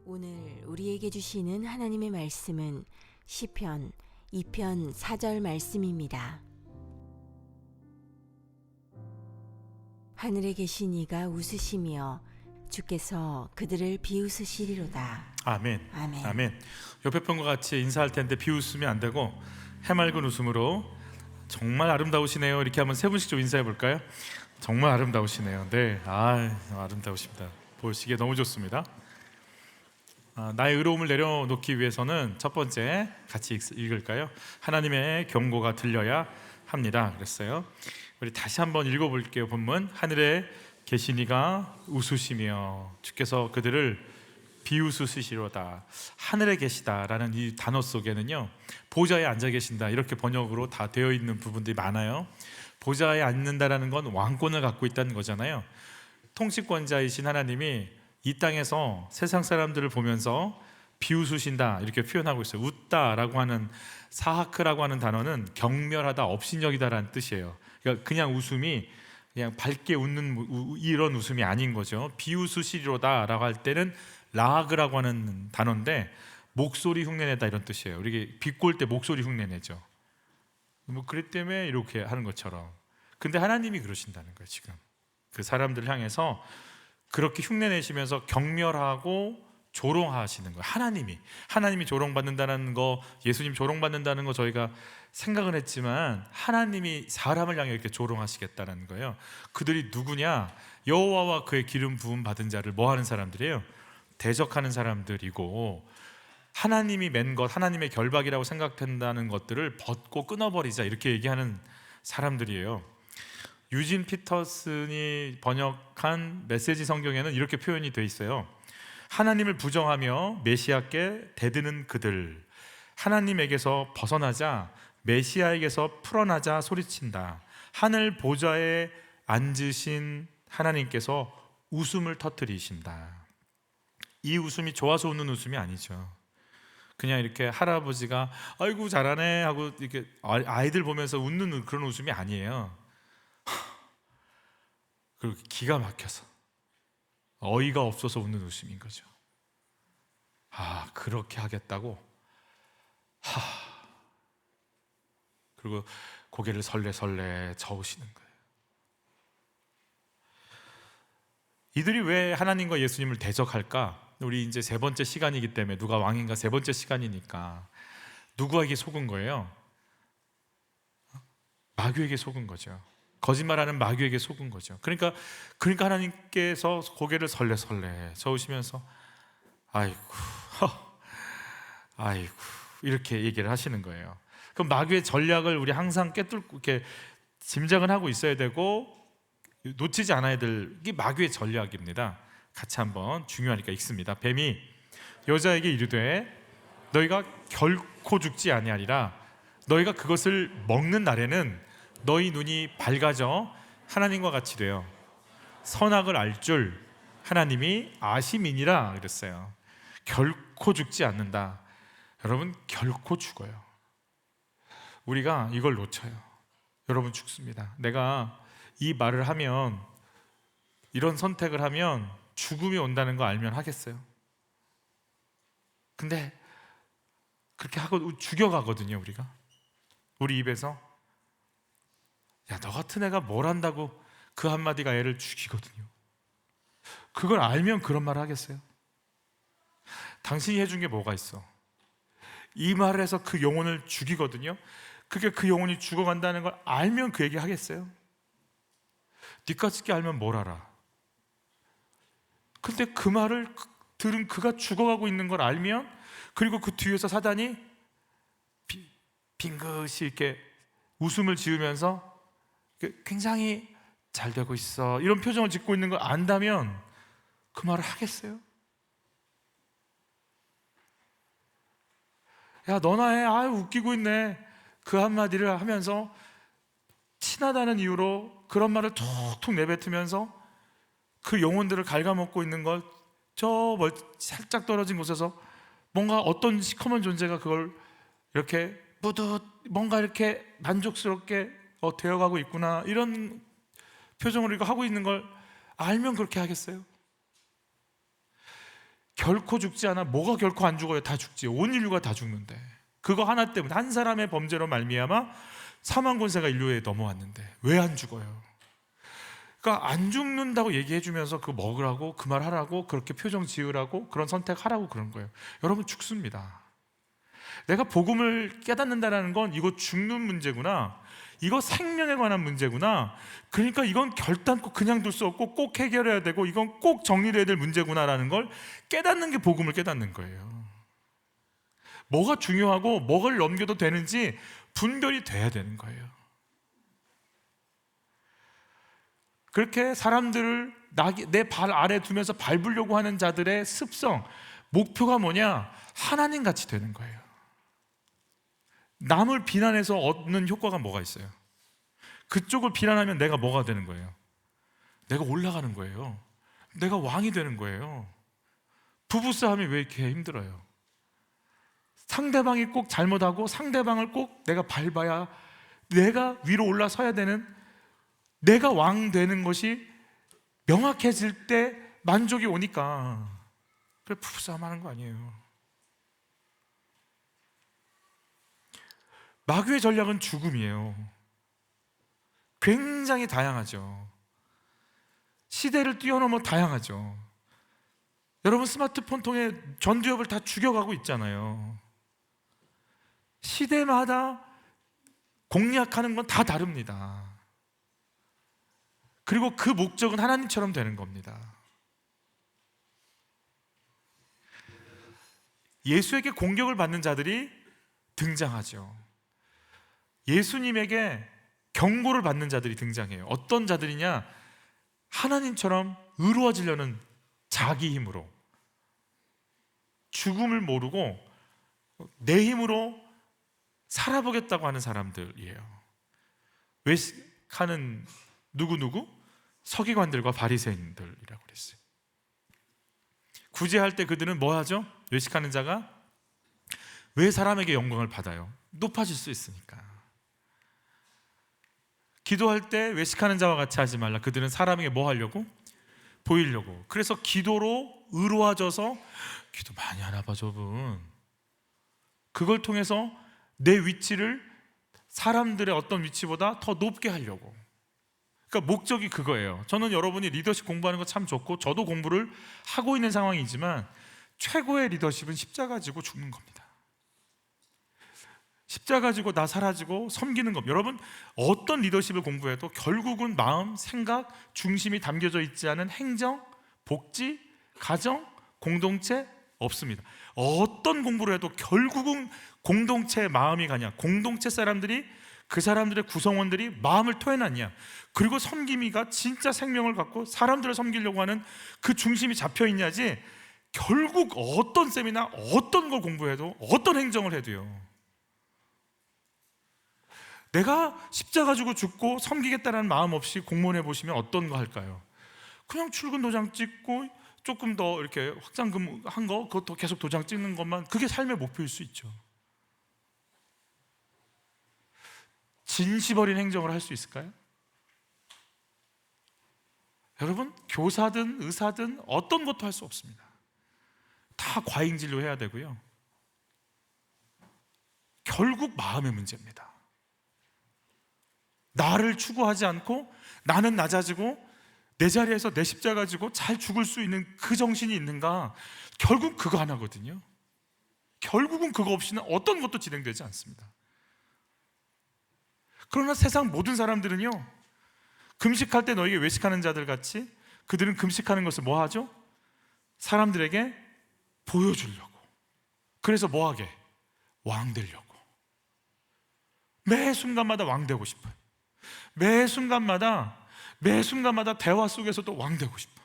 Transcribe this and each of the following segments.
오늘 우리에게 주시는 하나님의 말씀은 시편 2편 4절 말씀입니다. 하늘에 계신 이가 웃으시며 주께서 그들을 비웃으시리로다. 아멘. 아멘. 아멘. 옆에 분과 같이 인사할 텐데 비웃으면 안 되고 해맑은 웃음으로 정말 아름다우시네요 이렇게 한번 세 분씩 좀 인사해 볼까요? 정말 아름다우시네요. 네, 아름다우십니다. 보시기에 너무 좋습니다. 나의 의로움을 내려놓기 위해서는 첫 번째 같이 읽을까요? 하나님의 경고가 들려야 합니다. 그랬어요. 우리 다시 한번 읽어볼게요. 본문 하늘에 계신 이가 웃으시며 주께서 그들을 비웃으시리로다. 하늘에 계시다라는 이 단어 속에는요, 보좌에 앉아 계신다 이렇게 번역으로 다 되어 있는 부분들이 많아요. 보좌에 앉는다라는 건 왕권을 갖고 있다는 거잖아요. 통치권자이신 하나님이 이 땅에서 세상 사람들을 보면서 비웃으신다 이렇게 표현하고 있어요. 웃다라고 하는 사하크라고 하는 단어는 경멸하다, 업신여기다라는 뜻이에요. 그러니까 그냥 웃음이 그냥 밝게 웃는 이런 웃음이 아닌 거죠. 비웃으시리로다라고 할 때는 라그라고 하는 단어인데 목소리 흉내내다 이런 뜻이에요. 우리 비꼴 때 목소리 흉내내죠. 뭐 그랬기 때문에 이렇게 하는 것처럼. 근데 하나님이 그러신다는 거예요. 지금 그 사람들을 향해서 그렇게 흉내내시면서 경멸하고 조롱하시는 거예요. 하나님이 조롱받는다는 거, 예수님 조롱받는다는 거 저희가 생각은 했지만 하나님이 사람을 향해 이렇게 조롱하시겠다는 거예요. 그들이 누구냐? 여호와와 그의 기름 부음 받은 자를 뭐 하는 사람들이에요? 대적하는 사람들이고, 하나님이 맨 것, 하나님의 결박이라고 생각된다는 것들을 벗고 끊어버리자 이렇게 얘기하는 사람들이에요. 유진 피터슨이 번역한 메시지 성경에는 이렇게 표현이 돼 있어요. 하나님을 부정하며 메시아께 대드는 그들, 하나님에게서 벗어나자 메시아에게서 풀어나자 소리친다. 하늘 보좌에 앉으신 하나님께서 웃음을 터뜨리신다. 이 웃음이 좋아서 웃는 웃음이 아니죠. 그냥 이렇게 할아버지가 아이고 잘하네 하고 이렇게 아이들 보면서 웃는 그런 웃음이 아니에요. 그리고 기가 막혀서 어이가 없어서 웃는 웃음인 거죠. 그렇게 하겠다고? 그리고 고개를 설레설레 저으시는 거예요. 이들이 왜 하나님과 예수님을 대적할까? 우리 이제 세 번째 시간이기 때문에, 누가 왕인가 세 번째 시간이니까 누구에게 속은 거예요? 마귀에게 속은 거죠. 거짓말하는 마귀에게 속은 거죠. 그러니까 하나님께서 고개를 설레설레 저으시면서 아이고 이렇게 얘기를 하시는 거예요. 그럼 마귀의 전략을 우리 항상 꿰뚫고 이렇게 짐작은 하고 있어야 되고 놓치지 않아야 될 게 마귀의 전략입니다. 같이 한번 중요하니까 읽습니다. 뱀이 여자에게 이르되 너희가 결코 죽지 아니하리라. 너희가 그것을 먹는 날에는 너희 눈이 밝아져 하나님과 같이 되어 선악을 알 줄 하나님이 아심이니라 그랬어요. 결코 죽지 않는다. 여러분, 결코 죽어요. 우리가 이걸 놓쳐요. 여러분, 죽습니다. 내가 이 말을 하면, 이런 선택을 하면 죽음이 온다는 거 알면 하겠어요? 근데 그렇게 하고 죽여가거든요. 우리가 우리 입에서 야, 너 같은 애가 뭘 한다고 그 한마디가 애를 죽이거든요. 그걸 알면 그런 말을 하겠어요? 당신이 해준 게 뭐가 있어? 이 말을 해서 그 영혼을 죽이거든요. 그게 그 영혼이 죽어간다는 걸 알면 그 얘기 하겠어요? 니까짓게 알면 뭘 알아? 근데 그 말을 들은 그가 죽어가고 있는 걸 알면, 그리고 그 뒤에서 사단이 빙긋이 이렇게 웃음을 지으면서 굉장히 잘 되고 있어 이런 표정을 짓고 있는 걸 안다면 그 말을 하겠어요? 야, 너나 해. 웃기고 있네. 그 한마디를 하면서 친하다는 이유로 그런 말을 툭툭 내뱉으면서 그 영혼들을 갉아먹고 있는 걸 살짝 떨어진 곳에서 뭔가 어떤 시커먼 존재가 그걸 이렇게 뭔가 이렇게 만족스럽게 되어가고 있구나 이런 표정으로 이거 하고 있는 걸 알면 그렇게 하겠어요? 결코 죽지 않아. 뭐가 결코 안 죽어요? 다 죽지. 온 인류가 다 죽는데 그거 하나 때문에, 한 사람의 범죄로 말미암아 사망 권세가 인류에 넘어왔는데 왜 안 죽어요? 그러니까 안 죽는다고 얘기해 주면서 그거 먹으라고, 그 말 하라고, 그렇게 표정 지으라고, 그런 선택하라고 그런 거예요. 여러분, 죽습니다. 내가 복음을 깨닫는다는 건 이거 죽는 문제구나, 이거 생명에 관한 문제구나, 그러니까 이건 결단코 그냥 둘 수 없고 꼭 해결해야 되고 이건 꼭 정리해야 될 문제구나라는 걸 깨닫는 게 복음을 깨닫는 거예요. 뭐가 중요하고 뭐를 넘겨도 되는지 분별이 돼야 되는 거예요. 그렇게 사람들을 내 발 아래 두면서 밟으려고 하는 자들의 습성, 목표가 뭐냐? 하나님 같이 되는 거예요. 남을 비난해서 얻는 효과가 뭐가 있어요? 그쪽을 비난하면 내가 뭐가 되는 거예요? 내가 올라가는 거예요. 내가 왕이 되는 거예요. 부부싸움이 왜 이렇게 힘들어요? 상대방이 꼭 잘못하고 상대방을 꼭 내가 밟아야 내가 위로 올라서야 되는, 내가 왕 되는 것이 명확해질 때 만족이 오니까 그래 부부싸움 하는 거 아니에요. 마귀의 전략은 죽음이에요. 굉장히 다양하죠. 시대를 뛰어넘어 다양하죠. 여러분, 스마트폰 통해 전두엽을 다 죽여가고 있잖아요. 시대마다 공략하는 건 다 다릅니다. 그리고 그 목적은 하나님처럼 되는 겁니다. 예수에게 공격을 받는 자들이 등장하죠. 예수님에게 경고를 받는 자들이 등장해요. 어떤 자들이냐? 하나님처럼 의로워지려는 자기 힘으로, 죽음을 모르고 내 힘으로 살아보겠다고 하는 사람들이에요. 외식하는 누구? 서기관들과 바리새인들이라고 그랬어요. 구제할 때 그들은 뭐 하죠? 외식하는 자가 왜 사람에게 영광을 받아요? 높아질 수 있으니까. 기도할 때 외식하는 자와 같이 하지 말라. 그들은 사람에게 뭐 하려고? 보이려고. 그래서 기도로 의로워져서 기도 많이 하나 봐 저분. 그걸 통해서 내 위치를 사람들의 어떤 위치보다 더 높게 하려고. 그러니까 목적이 그거예요. 저는 여러분이 리더십 공부하는 거 참 좋고 저도 공부를 하고 있는 상황이지만 최고의 리더십은 십자가 지고 죽는 겁니다. 십자가 지고 나 사라지고 섬기는 겁니다. 여러분, 어떤 리더십을 공부해도 결국은 마음, 생각, 중심이 담겨져 있지 않은 행정, 복지, 가정, 공동체 없습니다. 어떤 공부를 해도 결국은 공동체의 마음이 가냐, 공동체 사람들이, 그 사람들의 구성원들이 마음을 토해놨냐, 그리고 섬김이가 진짜 생명을 갖고 사람들을 섬기려고 하는 그 중심이 잡혀있냐지, 결국 어떤 세미나 어떤 걸 공부해도 어떤 행정을 해도요, 내가 십자가 지고 죽고 섬기겠다는 마음 없이 공무원 해보시면 어떤 거 할까요? 그냥 출근 도장 찍고 조금 더 이렇게 확장금 한 거, 그것도 계속 도장 찍는 것만, 그게 삶의 목표일 수 있죠. 진심 어린 행정을 할 수 있을까요? 여러분, 교사든 의사든 어떤 것도 할 수 없습니다. 다 과잉진료 해야 되고요. 결국 마음의 문제입니다. 나를 추구하지 않고 나는 낮아지고 내 자리에서 내 십자가 지고 잘 죽을 수 있는 그 정신이 있는가? 결국 그거 하나거든요. 결국은 그거 없이는 어떤 것도 진행되지 않습니다. 그러나 세상 모든 사람들은요, 금식할 때 너에게 외식하는 자들 같이 그들은 금식하는 것을 뭐 하죠? 사람들에게 보여주려고. 그래서 뭐 하게? 왕 되려고. 매 순간마다 왕 되고 싶어요. 매 순간마다 대화 속에서도 왕 되고 싶어.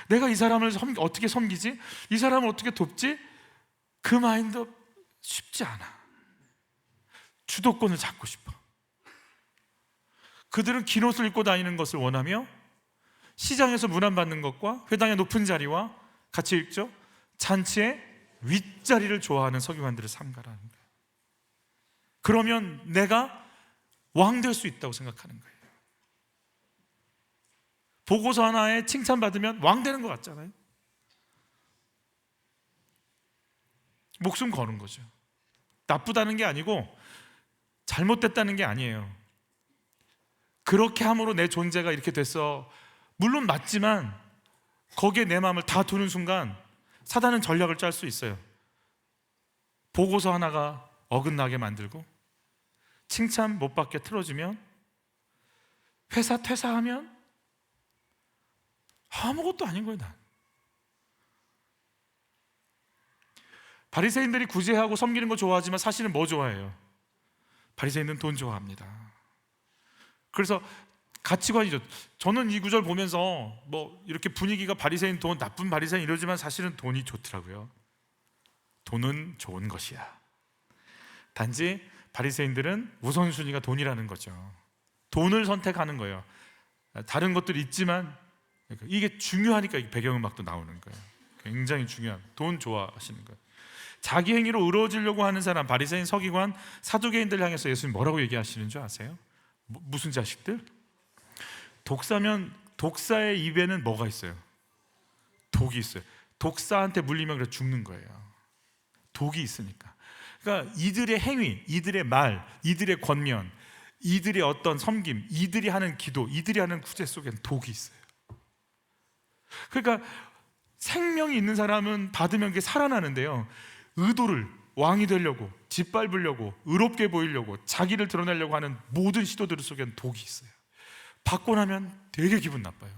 내가 이 사람을 어떻게 섬기지? 이 사람을 어떻게 돕지? 그 마인드 쉽지 않아. 주도권을 잡고 싶어. 그들은 긴 옷을 입고 다니는 것을 원하며 시장에서 문안받는 것과 회당의 높은 자리와 같이 읽죠, 잔치의 윗자리를 좋아하는 서기관들을 삼가라는 거예요. 그러면 내가 왕 될 수 있다고 생각하는 거예요. 보고서 하나에 칭찬받으면 왕 되는 것 같잖아요. 목숨 거는 거죠. 나쁘다는 게 아니고 잘못됐다는 게 아니에요. 그렇게 함으로 내 존재가 이렇게 됐어. 물론 맞지만 거기에 내 마음을 다 두는 순간 사단은 전략을 짤 수 있어요. 보고서 하나가 어긋나게 만들고, 칭찬 못 받게 틀어주면, 회사 퇴사하면 아무것도 아닌 거예요. 난 바리새인들이 구제하고 섬기는 거 좋아하지만 사실은 뭐 좋아해요? 바리새인은 돈 좋아합니다. 그래서 가치관이죠. 저는 이 구절 보면서 뭐 이렇게 분위기가 바리새인 돈, 나쁜 바리새인 이러지만 사실은 돈이 좋더라고요. 돈은 좋은 것이야. 단지 바리새인들은 우선순위가 돈이라는 거죠. 돈을 선택하는 거예요. 다른 것들이 있지만 이게 중요하니까 배경음악도 나오는 거예요. 굉장히 중요한, 돈 좋아하시는 거예요. 자기 행위로 의로워지려고 하는 사람, 바리새인, 서기관, 사두개인들 향해서 예수님 뭐라고 얘기하시는 줄 아세요? 무슨 자식들? 독사면 독사의 입에는 뭐가 있어요? 독이 있어요. 독사한테 물리면 그래 죽는 거예요. 독이 있으니까. 그러니까 이들의 행위, 이들의 말, 이들의 권면, 이들의 어떤 섬김, 이들이 하는 기도, 이들이 하는 구제 속에는 독이 있어요. 그러니까 생명이 있는 사람은 받으면 그게 살아나는데요, 의도를 왕이 되려고, 짓밟으려고, 의롭게 보이려고, 자기를 드러내려고 하는 모든 시도들 속에는 독이 있어요. 받고 나면 되게 기분 나빠요.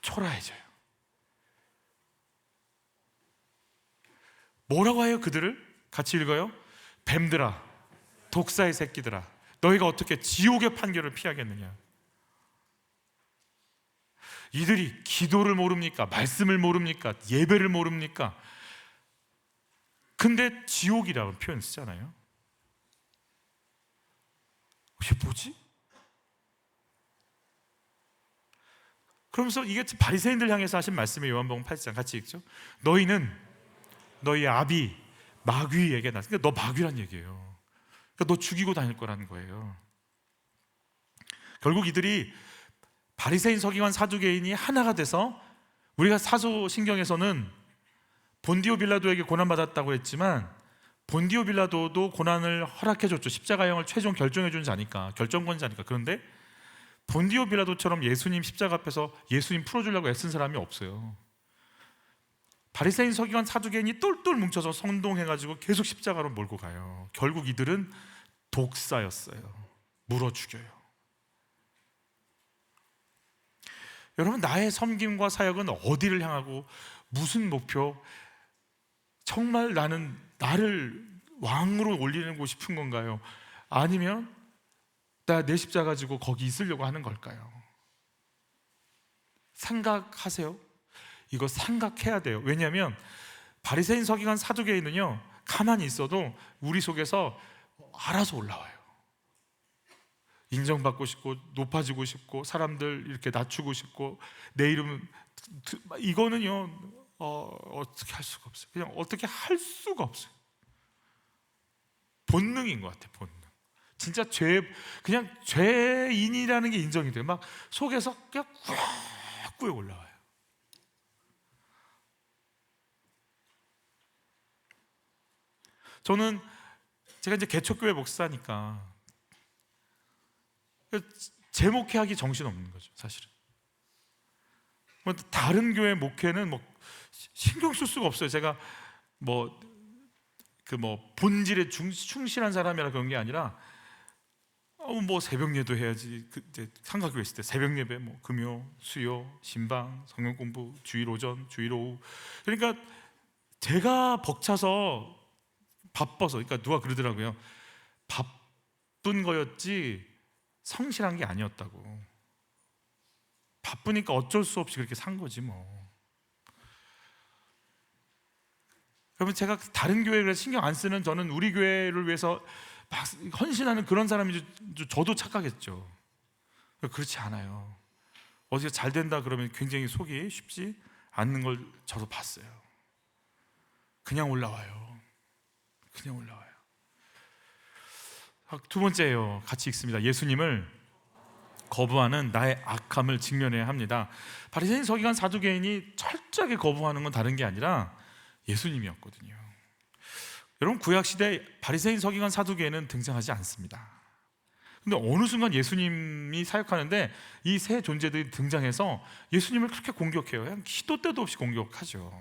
초라해져요. 뭐라고 해요? 그들을 같이 읽어요. 뱀들아, 독사의 새끼들아, 너희가 어떻게 지옥의 판결을 피하겠느냐. 이들이 기도를 모릅니까? 말씀을 모릅니까? 예배를 모릅니까? 근데 지옥이라는 표현 쓰잖아요. 이게 뭐지? 그러면서 이게 바리새인들 향해서 하신 말씀이 요한복음 8장 같이 읽죠. 너희는 너희 아비 마귀에게 나. 그러니까 너 마귀란 얘기예요. 그러니까 너 죽이고 다닐 거라는 거예요. 결국 이들이 바리새인, 서기관, 사두개인이 하나가 돼서, 우리가 사도신경에서는 본디오 빌라도에게 고난받았다고 했지만 본디오 빌라도도 고난을 허락해줬죠. 십자가형을 최종 결정해준 자니까, 결정권자니까. 그런데 본디오 빌라도처럼 예수님 십자가 앞에서 예수님 풀어주려고 애쓴 사람이 없어요. 바리새인, 서기관, 사두개인이 똘똘 뭉쳐서 선동해가지고 계속 십자가로 몰고 가요. 결국 이들은 독사였어요. 물어 죽여요. 여러분, 나의 섬김과 사역은 어디를 향하고 무슨 목표, 정말 나는 나를 왕으로 올리고 싶은 건가요? 아니면 내 십자가 가지고 거기 있으려고 하는 걸까요? 생각하세요. 이거 생각해야 돼요. 왜냐하면 바리새인, 서기관, 사두개인은요, 가만히 있어도 우리 속에서 알아서 올라와요. 인정받고 싶고, 높아지고 싶고, 사람들 이렇게 낮추고 싶고, 내 이름은, 이거는요 어떻게 할 수가 없어요. 그냥 어떻게 할 수가 없어요. 본능인 것 같아요. 본능. 진짜 그냥 죄인이라는 게 인정이 돼요. 막 속에서 그냥 꾹꾹 올라와요. 저는 제가 이제 개척교회 목사니까 제 목회하기 정신없는 거죠, 사실은. 다른 교회 목회는 뭐 신경 쓸 수가 없어요. 제가 본질에 충실한 사람이라 그런 게 아니라 뭐 새벽 예도 해야지. 그때 상가교회 있을 때 새벽 예배, 뭐 금요, 수요, 신방, 성경 공부, 주일 오전, 주일 오후. 그러니까 제가 벅차서 바빠서, 그러니까 누가 그러더라고요. 바쁜 거였지 성실한 게 아니었다고. 바쁘니까 어쩔 수 없이 그렇게 산 거지 뭐. 그러면 제가 다른 교회를 신경 안 쓰는, 저는 우리 교회를 위해서 막 헌신하는 그런 사람이 저도 착각했죠. 그렇지 않아요. 어디가 잘 된다 그러면 굉장히 속이 쉽지 않는 걸 저도 봤어요. 그냥 올라와요. 그냥 올라와요. 두 번째예요. 같이 읽습니다. 예수님을 거부하는 나의 악함을 직면해야 합니다. 바리새인, 서기관, 사두개인이 철저하게 거부하는 건 다른 게 아니라 예수님이었거든요. 여러분, 구약 시대 바리새인, 서기관, 사두개인은 등장하지 않습니다. 근데 어느 순간 예수님이 사역하는데 이 세 존재들이 등장해서 예수님을 그렇게 공격해요. 그냥 시도 때도 없이 공격하죠.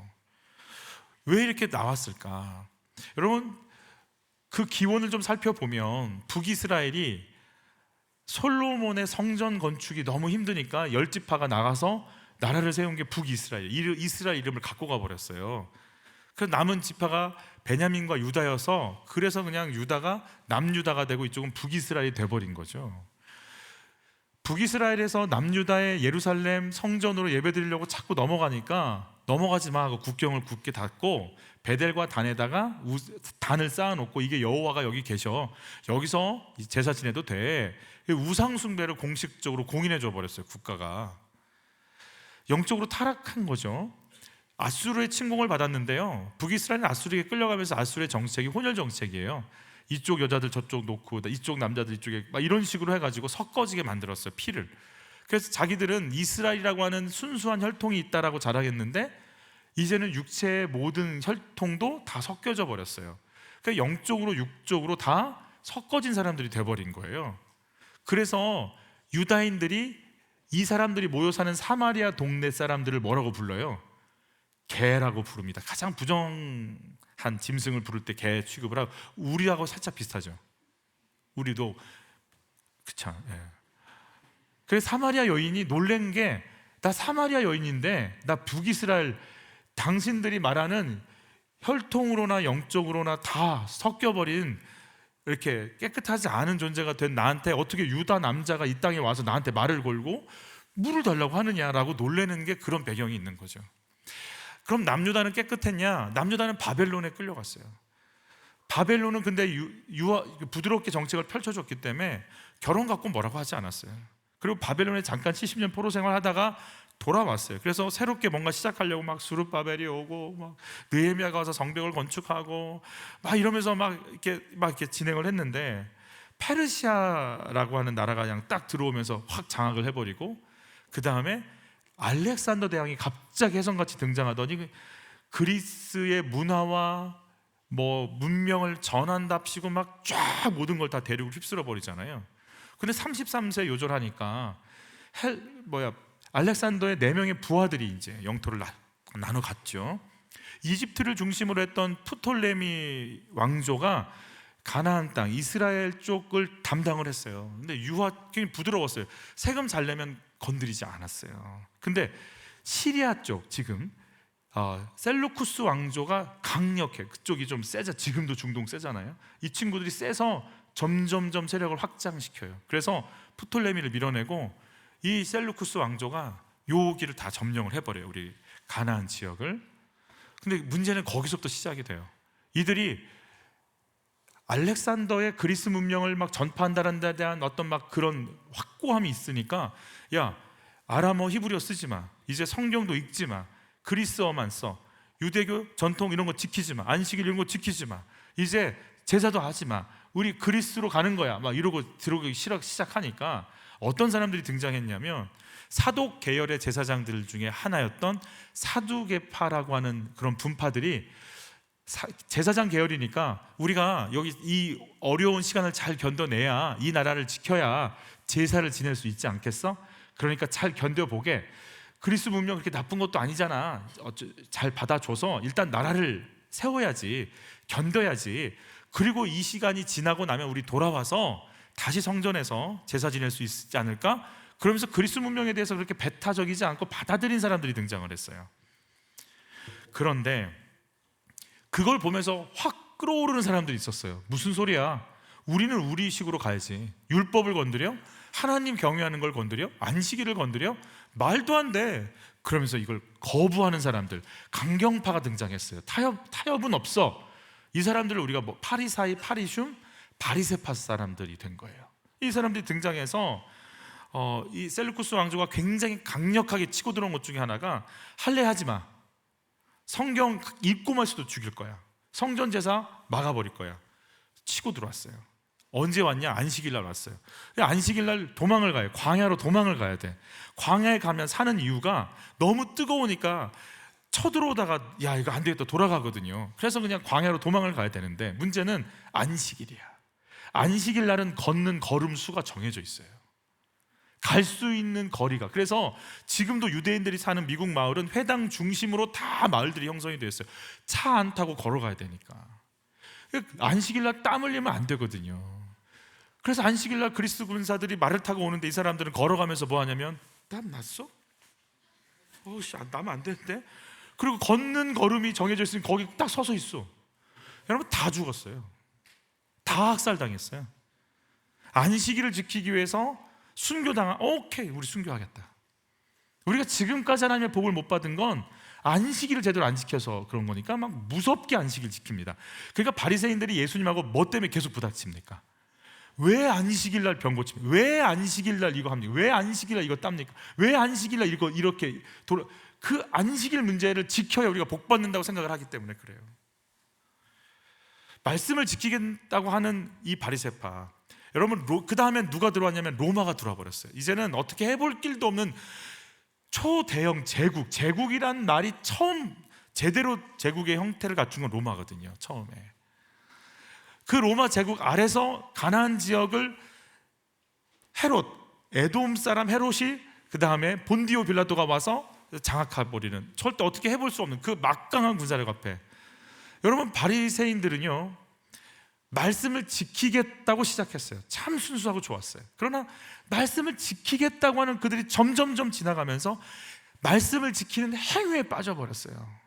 왜 이렇게 나왔을까? 여러분, 그 기원을 좀 살펴보면 북이스라엘이 솔로몬의 성전 건축이 너무 힘드니까 10지파가 나가서 나라를 세운 게 북이스라엘, 이스라엘 이름을 갖고 가버렸어요. 그 남은 지파가 베냐민과 유다여서, 그래서 그냥 유다가 남유다가 되고 이쪽은 북이스라엘이 돼버린 거죠. 북이스라엘에서 남유다의 예루살렘 성전으로 예배드리려고 자꾸 넘어가지 마 하고 국경을 굳게 닫고 베델과 단에다가 단을 쌓아놓고, 이게 여호와가 여기 계셔, 여기서 제사 지내도 돼, 우상 숭배를 공식적으로 공인해 줘 버렸어요. 국가가 영적으로 타락한 거죠. 아수르의 침공을 받았는데요, 북이스라엘은 아수르에게 끌려가면서 아수르의 정책이 혼혈 정책이에요. 이쪽 여자들 저쪽 놓고 이쪽 남자들 이쪽에 막 이런 식으로 해가지고 섞어지게 만들었어요, 피를. 그래서 자기들은 이스라엘이라고 하는 순수한 혈통이 있다라고 자랑했는데 이제는 육체의 모든 혈통도 다 섞여져 버렸어요. 그러니까 영적으로 육적으로 다 섞어진 사람들이 돼버린 거예요. 그래서 유다인들이 이 사람들이 모여 사는 사마리아 동네 사람들을 뭐라고 불러요? 개라고 부릅니다. 가장 부정한 짐승을 부를 때 개 취급을 하고, 우리하고 살짝 비슷하죠. 우리도 그쵸. 예. 그래서 사마리아 여인이 놀란 게, 나 사마리아 여인인데 나 북이스라엘, 당신들이 말하는 혈통으로나 영적으로나 다 섞여버린 이렇게 깨끗하지 않은 존재가 된 나한테 어떻게 유다 남자가 이 땅에 와서 나한테 말을 걸고 물을 달라고 하느냐라고 놀라는 게, 그런 배경이 있는 거죠. 그럼 남유다는 깨끗했냐? 남유다는 바벨론에 끌려갔어요. 바벨론은 근데 부드럽게 정책을 펼쳐줬기 때문에 결혼 갖고 뭐라고 하지 않았어요. 그리고 바벨론에 잠깐 70년 포로 생활하다가 돌아왔어요. 그래서 새롭게 뭔가 시작하려고 막 수룹바벨이 오고 막 느헤미야가 와서 성벽을 건축하고 막 이러면서 막 이렇게 진행을 했는데, 페르시아라고 하는 나라가 그냥 딱 들어오면서 확 장악을 해버리고, 그 다음에 알렉산더 대왕이 갑자기 혜성같이 등장하더니 그리스의 문화와 뭐 문명을 전한답시고 막 쫙 모든 걸 다 데리고 휩쓸어 버리잖아요. 근데 33세 요절하니까 알렉산더의 4명의 부하들이 이제 영토를 나눠 갔죠. 이집트를 중심으로 했던 프톨레미 왕조가 가나안 땅 이스라엘 쪽을 담당을 했어요. 근데 굉장히 부드러웠어요. 세금 잘 내면 건드리지 않았어요. 근데 시리아 쪽, 지금 셀루쿠스 왕조가 강력해. 그쪽이 좀 세자. 지금도 중동 세잖아요. 이 친구들이 세서 점점점 세력을 확장시켜요. 그래서 프톨레미를 밀어내고 이 셀루쿠스 왕조가 여기를 다 점령을 해버려요, 우리 가나안 지역을. 근데 문제는 거기서부터 시작이 돼요. 이들이 알렉산더의 그리스 문명을 막 전파한다는 데 대한 어떤 막 그런 확고함이 있으니까, 야, 아람어 히브리어 쓰지 마, 이제 성경도 읽지 마, 그리스어만 써, 유대교 전통 이런 거 지키지 마, 안식일 이런 거 지키지 마, 이제 제사도 하지 마, 우리 그리스로 가는 거야, 막 이러고 들어오기 시작하니까 어떤 사람들이 등장했냐면, 사독 계열의 제사장들 중에 하나였던 사두개파라고 하는 그런 분파들이, 제사장 계열이니까 우리가 여기 이 어려운 시간을 잘 견뎌내야, 이 나라를 지켜야 제사를 지낼 수 있지 않겠어? 그러니까 잘 견뎌보게, 그리스 문명 그렇게 나쁜 것도 아니잖아, 잘 받아줘서 일단 나라를 세워야지, 견뎌야지, 그리고 이 시간이 지나고 나면 우리 돌아와서 다시 성전에서 제사 지낼 수 있지 않을까? 그러면서 그리스 문명에 대해서 그렇게 배타적이지 않고 받아들인 사람들이 등장을 했어요. 그런데 그걸 보면서 확 끌어오르는 사람들이 있었어요. 무슨 소리야, 우리는 우리식으로 가야지, 율법을 건드려? 하나님 경외하는 걸 건드려? 안식일을 건드려? 말도 안 돼. 그러면서 이걸 거부하는 사람들, 강경파가 등장했어요. 타협은 없어. 이 사람들을 우리가 파리사이, 파리슘, 바리새파 사람들이 된 거예요. 이 사람들이 등장해서 이 셀루쿠스 왕조가 굉장히 강력하게 치고 들어온 것 중에 하나가, 할례하지 마, 성경 읽고만 있어도 죽일 거야, 성전 제사 막아버릴 거야, 치고 들어왔어요. 언제 왔냐? 안식일 날 왔어요. 안식일 날 도망을 가요. 광야로 도망을 가야 돼. 광야에 가면 사는 이유가 너무 뜨거우니까 쳐들어오다가 야 이거 안 되겠다 돌아가거든요. 그래서 그냥 광야로 도망을 가야 되는데 문제는 안식일이야. 안식일 날은 걷는 걸음 수가 정해져 있어요. 갈 수 있는 거리가. 그래서 지금도 유대인들이 사는 미국 마을은 회당 중심으로 다 마을들이 형성이 되어 있어요. 차 안 타고 걸어가야 되니까. 안식일 날 땀 흘리면 안 되거든요. 그래서 안식일 날 그리스 군사들이 말을 타고 오는데 이 사람들은 걸어가면서 뭐 하냐면 땀 났어? 어우씨 나면 안 되는데? 그리고 걷는 걸음이 정해져 있으니 거기 딱 서서 있어. 여러분 다 죽었어요. 다 학살당했어요. 안식일을 지키기 위해서 순교당한 오케이 우리 순교하겠다. 우리가 지금까지 하나님의 복을 못 받은 건 안식일을 제대로 안 지켜서 그런 거니까 막 무섭게 안식일 지킵니다. 그러니까 바리새인들이 예수님하고 뭐 때문에 계속 부닥칩니까? 왜 안식일 날 병 고칩니까? 왜 안식일 날 이거 합니까? 왜 안식일 날 이거 땁니까? 왜 안식일 날 이거 이렇게 그 안식일 문제를 지켜야 우리가 복 받는다고 생각을 하기 때문에 그래요. 말씀을 지키겠다고 하는 이 바리새파, 여러분 그 다음에 누가 들어왔냐면 로마가 들어와 버렸어요. 이제는 어떻게 해볼 길도 없는 초대형 제국이란 말이 처음 제대로 제국의 형태를 갖춘 건 로마거든요. 처음에 그 로마 제국 아래서 가나안 지역을 헤롯, 에돔 사람 헤롯이 그 다음에 본디오 빌라도가 와서 장악해버리는, 절대 어떻게 해볼 수 없는 그 막강한 군사력 앞에 여러분 바리새인들은요 말씀을 지키겠다고 시작했어요. 참 순수하고 좋았어요. 그러나 말씀을 지키겠다고 하는 그들이 점점점 지나가면서 말씀을 지키는 행위에 빠져버렸어요.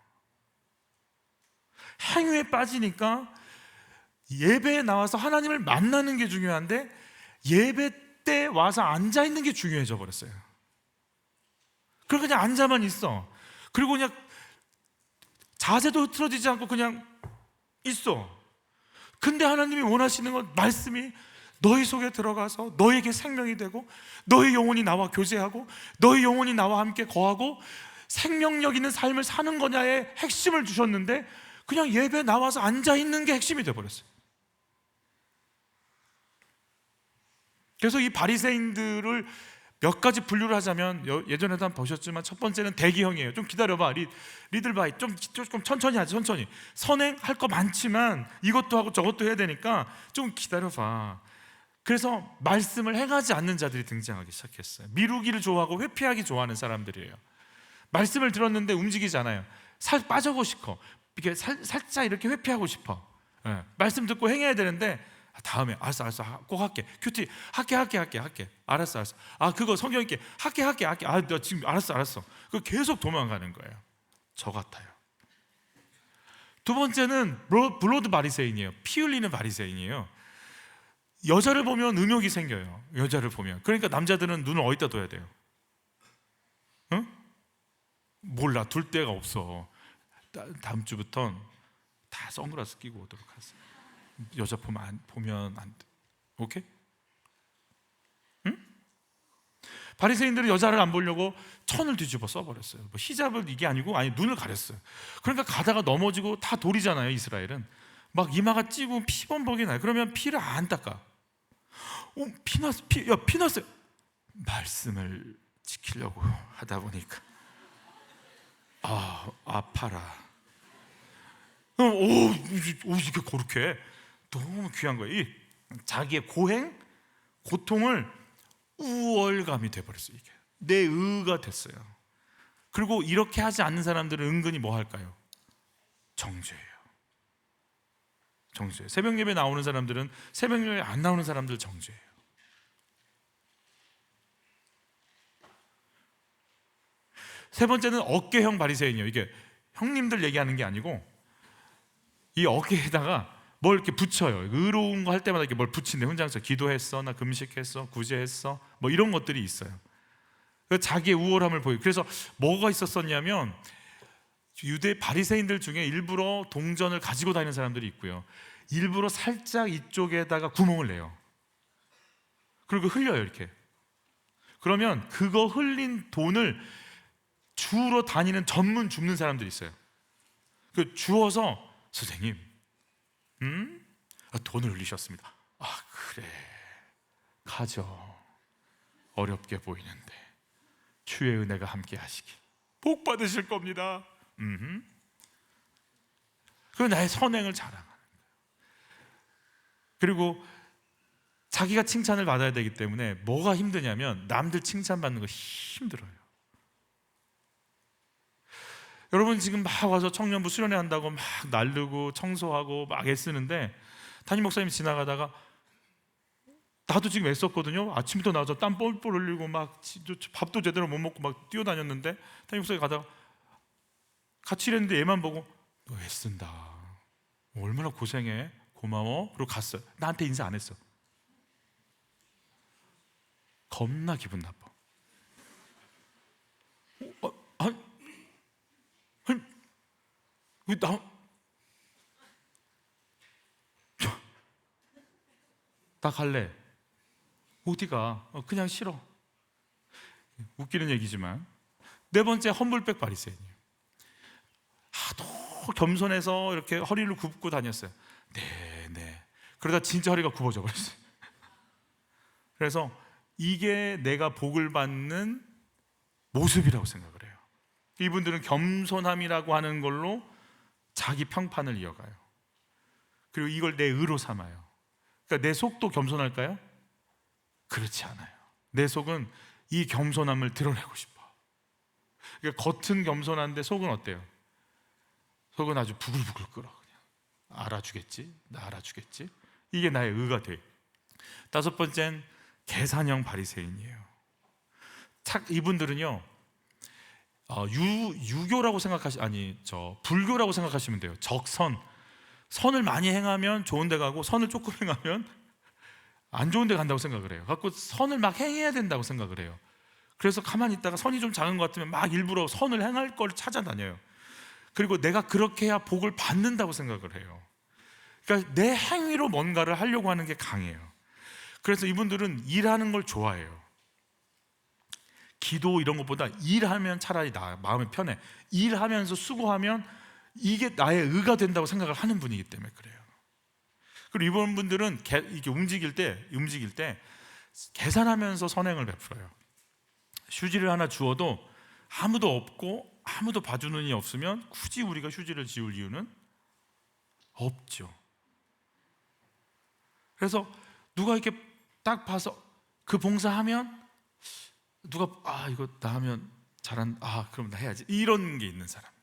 행위에 빠지니까 예배에 나와서 하나님을 만나는 게 중요한데 예배 때 와서 앉아있는 게 중요해져 버렸어요. 그냥 앉아만 있어. 그리고 그냥 자세도 흐트러지지 않고 그냥 있어. 근데 하나님이 원하시는 건 말씀이 너희 속에 들어가서 너에게 생명이 되고 너희 영혼이 나와 교제하고 너희 영혼이 나와 함께 거하고 생명력 있는 삶을 사는 거냐의 핵심을 주셨는데 그냥 예배에 나와서 앉아있는 게 핵심이 되어버렸어요. 그래서 이 바리새인들을 몇 가지 분류를 하자면 예전에도 한번 보셨지만 첫 번째는 대기형이에요. 좀 기다려봐, 리들바이 좀 천천히 하자. 천천히 선행할 거 많지만 이것도 하고 저것도 해야 되니까 좀 기다려봐. 그래서 말씀을 행하지 않는 자들이 등장하기 시작했어요. 미루기를 좋아하고 회피하기 좋아하는 사람들이에요. 말씀을 들었는데 움직이지 않아요. 살 빠져고 싶어. 이렇게 살짝 이렇게 회피하고 싶어. 말씀 듣고 행해야 되는데 다음에 알았어 꼭 할게. 큐티 할게 알았어 그거 성경 읽게 할게 나 지금 알았어 그 계속 도망가는 거예요. 저 같아요. 두 번째는 블러드 바리새인이에요. 피 흘리는 바리새인이에요. 여자를 보면 음욕이 생겨요. 여자를 보면. 그러니까 남자들은 눈을 어디다 둬야 돼요? 응? 몰라, 둘 데가 없어. 다음 주부턴 다 선글라스 끼고 오도록 하세요. 여자 보면 안 돼. 오케이? 응? 바리새인들은 여자를 안 보려고 천을 뒤집어 써버렸어요. 뭐 히잡을 이게 아니고 눈을 가렸어요. 그러니까 가다가 넘어지고 다 돌이잖아요. 이스라엘은 막 이마가 찌고 피범벅이 나요. 그러면 피를 안 닦아. 피 났어요. 말씀을 지키려고 하다 보니까 아파라. 이게 거룩해. 너무 귀한 거예요. 이 자기의 고통을 우월감이 돼버렸어요. 이게 내 의가 됐어요. 그리고 이렇게 하지 않는 사람들은 은근히 뭐 할까요? 정죄예요. 새벽 예배 나오는 사람들은 새벽 예배 안 나오는 사람들 정죄예요. 세 번째는 어깨형 바리새인이에요. 이게 형님들 얘기하는 게 아니고 이 어깨에다가 뭘 이렇게 붙여요. 의로운 거 할 때마다 이렇게 뭘 붙인대. 혼자서 기도했어, 나 금식했어, 구제했어, 뭐 이런 것들이 있어요. 자기의 우월함을 보이고. 그래서 뭐가 있었었냐면 유대 바리새인들 중에 일부러 동전을 가지고 다니는 사람들이 있고요. 일부러 살짝 이쪽에다가 구멍을 내요. 그리고 흘려요 이렇게. 그러면 그거 흘린 돈을 주우러 다니는 전문 줍는 사람들이 있어요. 주워서 선생님 돈을 흘리셨습니다. 그래, 가져. 어렵게 보이는데 주의 은혜가 함께 하시기 복 받으실 겁니다. 그 나의 선행을 자랑하는 거예요. 그리고 자기가 칭찬을 받아야 되기 때문에 뭐가 힘드냐면 남들 칭찬받는 거 힘들어요. 여러분 지금 막 와서 청년부 수련회 한다고 막 날르고 청소하고 막 애쓰는데 담임 목사님 지나가다가 나도 지금 애썼거든요. 아침부터 나와서 땀 뻘뻘 흘리고 막 밥도 제대로 못 먹고 막 뛰어다녔는데 담임 목사님 가다가 같이 일했는데 얘만 보고 너 애쓴다, 얼마나 고생해, 고마워. 그리고 갔어요. 나한테 인사 안 했어. 겁나 기분 나빠. 아니 왜 나 갈래. 어디가? 그냥 싫어. 웃기는 얘기지만 네 번째 험불백 바리새인이에요. 하도 겸손해서 이렇게 허리를 굽고 다녔어요. 네. 그러다 진짜 허리가 굽어져 버렸어요. 그래서 이게 내가 복을 받는 모습이라고 생각을 해요. 이분들은 겸손함이라고 하는 걸로 자기 평판을 이어가요. 그리고 이걸 내 의로 삼아요. 그러니까 내 속도 겸손할까요? 그렇지 않아요. 내 속은 이 겸손함을 드러내고 싶어. 그러니까 겉은 겸손한데 속은 어때요? 속은 아주 부글부글 끓어. 그냥 알아주겠지, 나 알아주겠지. 이게 나의 의가 돼. 다섯 번째는 계산형 바리새인이에요. 이분들은요, 유교라고 불교라고 생각하시면 돼요. 적선. 선을 많이 행하면 좋은 데 가고 선을 조금 행하면 안 좋은 데 간다고 생각을 해요. 갖고 선을 막 행해야 된다고 생각을 해요. 그래서 가만히 있다가 선이 좀 작은 것 같으면 막 일부러 선을 행할 걸 찾아다녀요. 그리고 내가 그렇게 해야 복을 받는다고 생각을 해요. 그러니까 내 행위로 뭔가를 하려고 하는 게 강해요. 그래서 이분들은 일하는 걸 좋아해요. 기도 이런 것보다 일하면 차라리 나아요. 마음이 편해. 일하면서 수고하면 이게 나의 의가 된다고 생각을 하는 분이기 때문에 그래요. 그리고 이번 분들은 이렇게 움직일 때 계산하면서 선행을 베풀어요. 휴지를 하나 주어도 아무도 없고 아무도 봐주는 이 없으면 굳이 우리가 휴지를 지울 이유는 없죠. 그래서 누가 이렇게 딱 봐서 그 봉사하면 누가 이거 나 하면 그럼 나 해야지, 이런 게 있는 사람들.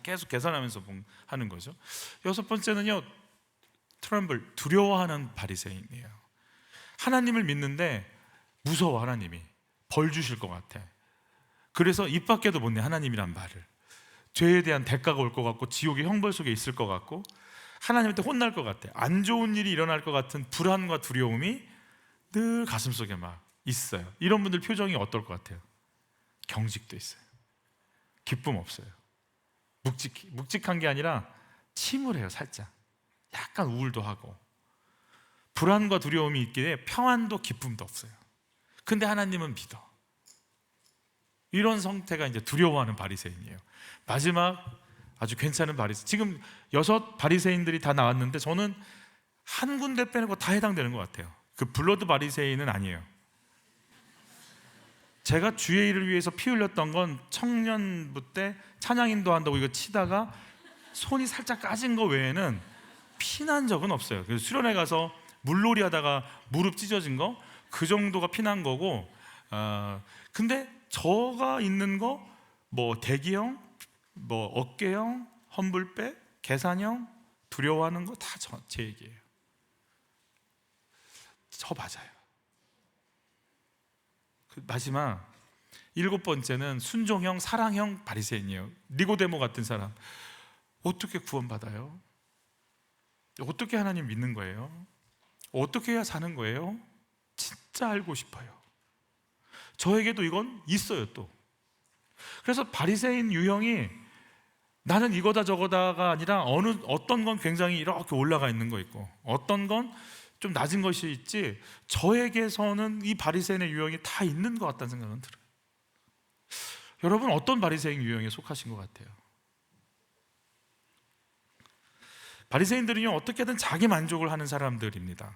계속 계산하면서 하는 거죠. 여섯 번째는요, 두려워하는 바리새인이에요. 하나님을 믿는데 무서워. 하나님이 벌 주실 것 같아. 그래서 입 밖에도 못 내, 하나님이란 말을. 죄에 대한 대가가 올 것 같고 지옥의 형벌 속에 있을 것 같고 하나님한테 혼날 것 같아. 안 좋은 일이 일어날 것 같은 불안과 두려움이 늘 가슴속에 막 있어요. 이런 분들 표정이 어떨 것 같아요? 경직도 있어요. 기쁨 없어요. 묵직한 게 아니라 침울해요. 살짝 약간 우울도 하고 불안과 두려움이 있기에 평안도 기쁨도 없어요. 근데 하나님은 믿어. 이런 상태가 이제 두려워하는 바리새인이에요. 마지막 아주 괜찮은 바리새인. 지금 6 바리새인들이 다 나왔는데 저는 한 군데 빼놓고 다 해당되는 것 같아요. 그 블러드 바리새인은 아니에요. 제가 주의 일을 위해서 피 흘렸던 건 청년부 때 찬양 인도한다고 이거 치다가 손이 살짝 까진 거 외에는 피난 적은 없어요. 그래서 수련회 가서 물놀이 하다가 무릎 찢어진 거, 그 정도가 피난 거고. 근데 저가 있는 거 뭐 대기형, 뭐 어깨형, 험불백, 계산형, 두려워하는 거 다 제 얘기예요. 저 맞아요. 마지막 7번째는 순종형, 사랑형 바리새인이에요. 니고데모 같은 사람. 어떻게 구원받아요? 어떻게 하나님 믿는 거예요? 어떻게 해야 사는 거예요? 진짜 알고 싶어요. 저에게도 이건 있어요. 또 그래서 바리새인 유형이 나는 이거다 저거다가 아니라 어떤 건 굉장히 이렇게 올라가 있는 거 있고 어떤 건 좀 낮은 것이 있지, 저에게서는 이 바리새인의 유형이 다 있는 것 같다는 생각은 들어요. 여러분 어떤 바리새인 유형에 속하신 것 같아요? 바리새인들은요, 어떻게든 자기 만족을 하는 사람들입니다.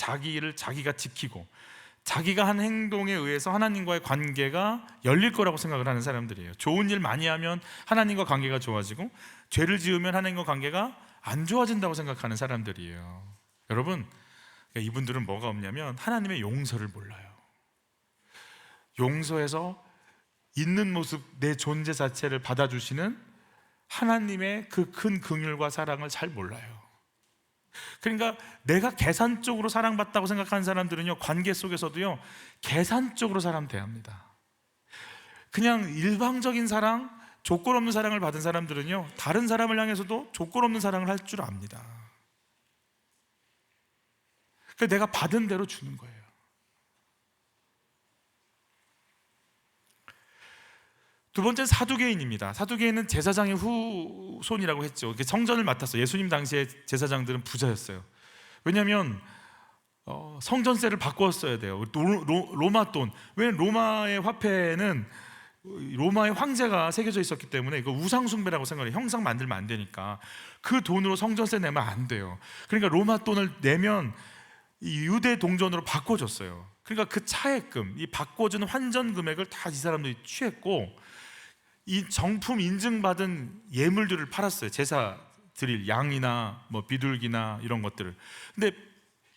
자기를 자기가 지키고 자기가 한 행동에 의해서 하나님과의 관계가 열릴 거라고 생각을 하는 사람들이에요. 좋은 일 많이 하면 하나님과 관계가 좋아지고 죄를 지으면 하나님과 관계가 안 좋아진다고 생각하는 사람들이에요. 여러분, 이분들은 뭐가 없냐면 하나님의 용서를 몰라요. 용서해서 있는 모습, 내 존재 자체를 받아주시는 하나님의 그 큰 긍휼과 사랑을 잘 몰라요. 그러니까 내가 계산적으로 사랑받다고 생각하는 사람들은요, 관계 속에서도요 계산적으로 사람 대합니다. 그냥 일방적인 사랑, 조건 없는 사랑을 받은 사람들은요 다른 사람을 향해서도 조건 없는 사랑을 할 줄 압니다. 그러니까 내가 받은 대로 주는 거예요. 두 번째는 사두개인입니다. 사두개인은 제사장의 후손이라고 했죠. 성전을 맡았어요. 예수님 당시에 제사장들은 부자였어요. 왜냐하면 성전세를 바꾸었어야 돼요. 로마 돈. 왜 로마의 화폐는 로마의 황제가 새겨져 있었기 때문에 이거 우상 숭배라고 생각해요. 형상 만들면 안 되니까 그 돈으로 성전세 내면 안 돼요. 그러니까 로마 돈을 내면 이 유대 동전으로 바꿔줬어요. 그러니까 그 차액금, 이 바꿔주는 환전 금액을 다 이 사람들이 취했고 이 정품 인증받은 예물들을 팔았어요. 제사 드릴 양이나 뭐 비둘기나 이런 것들을. 근데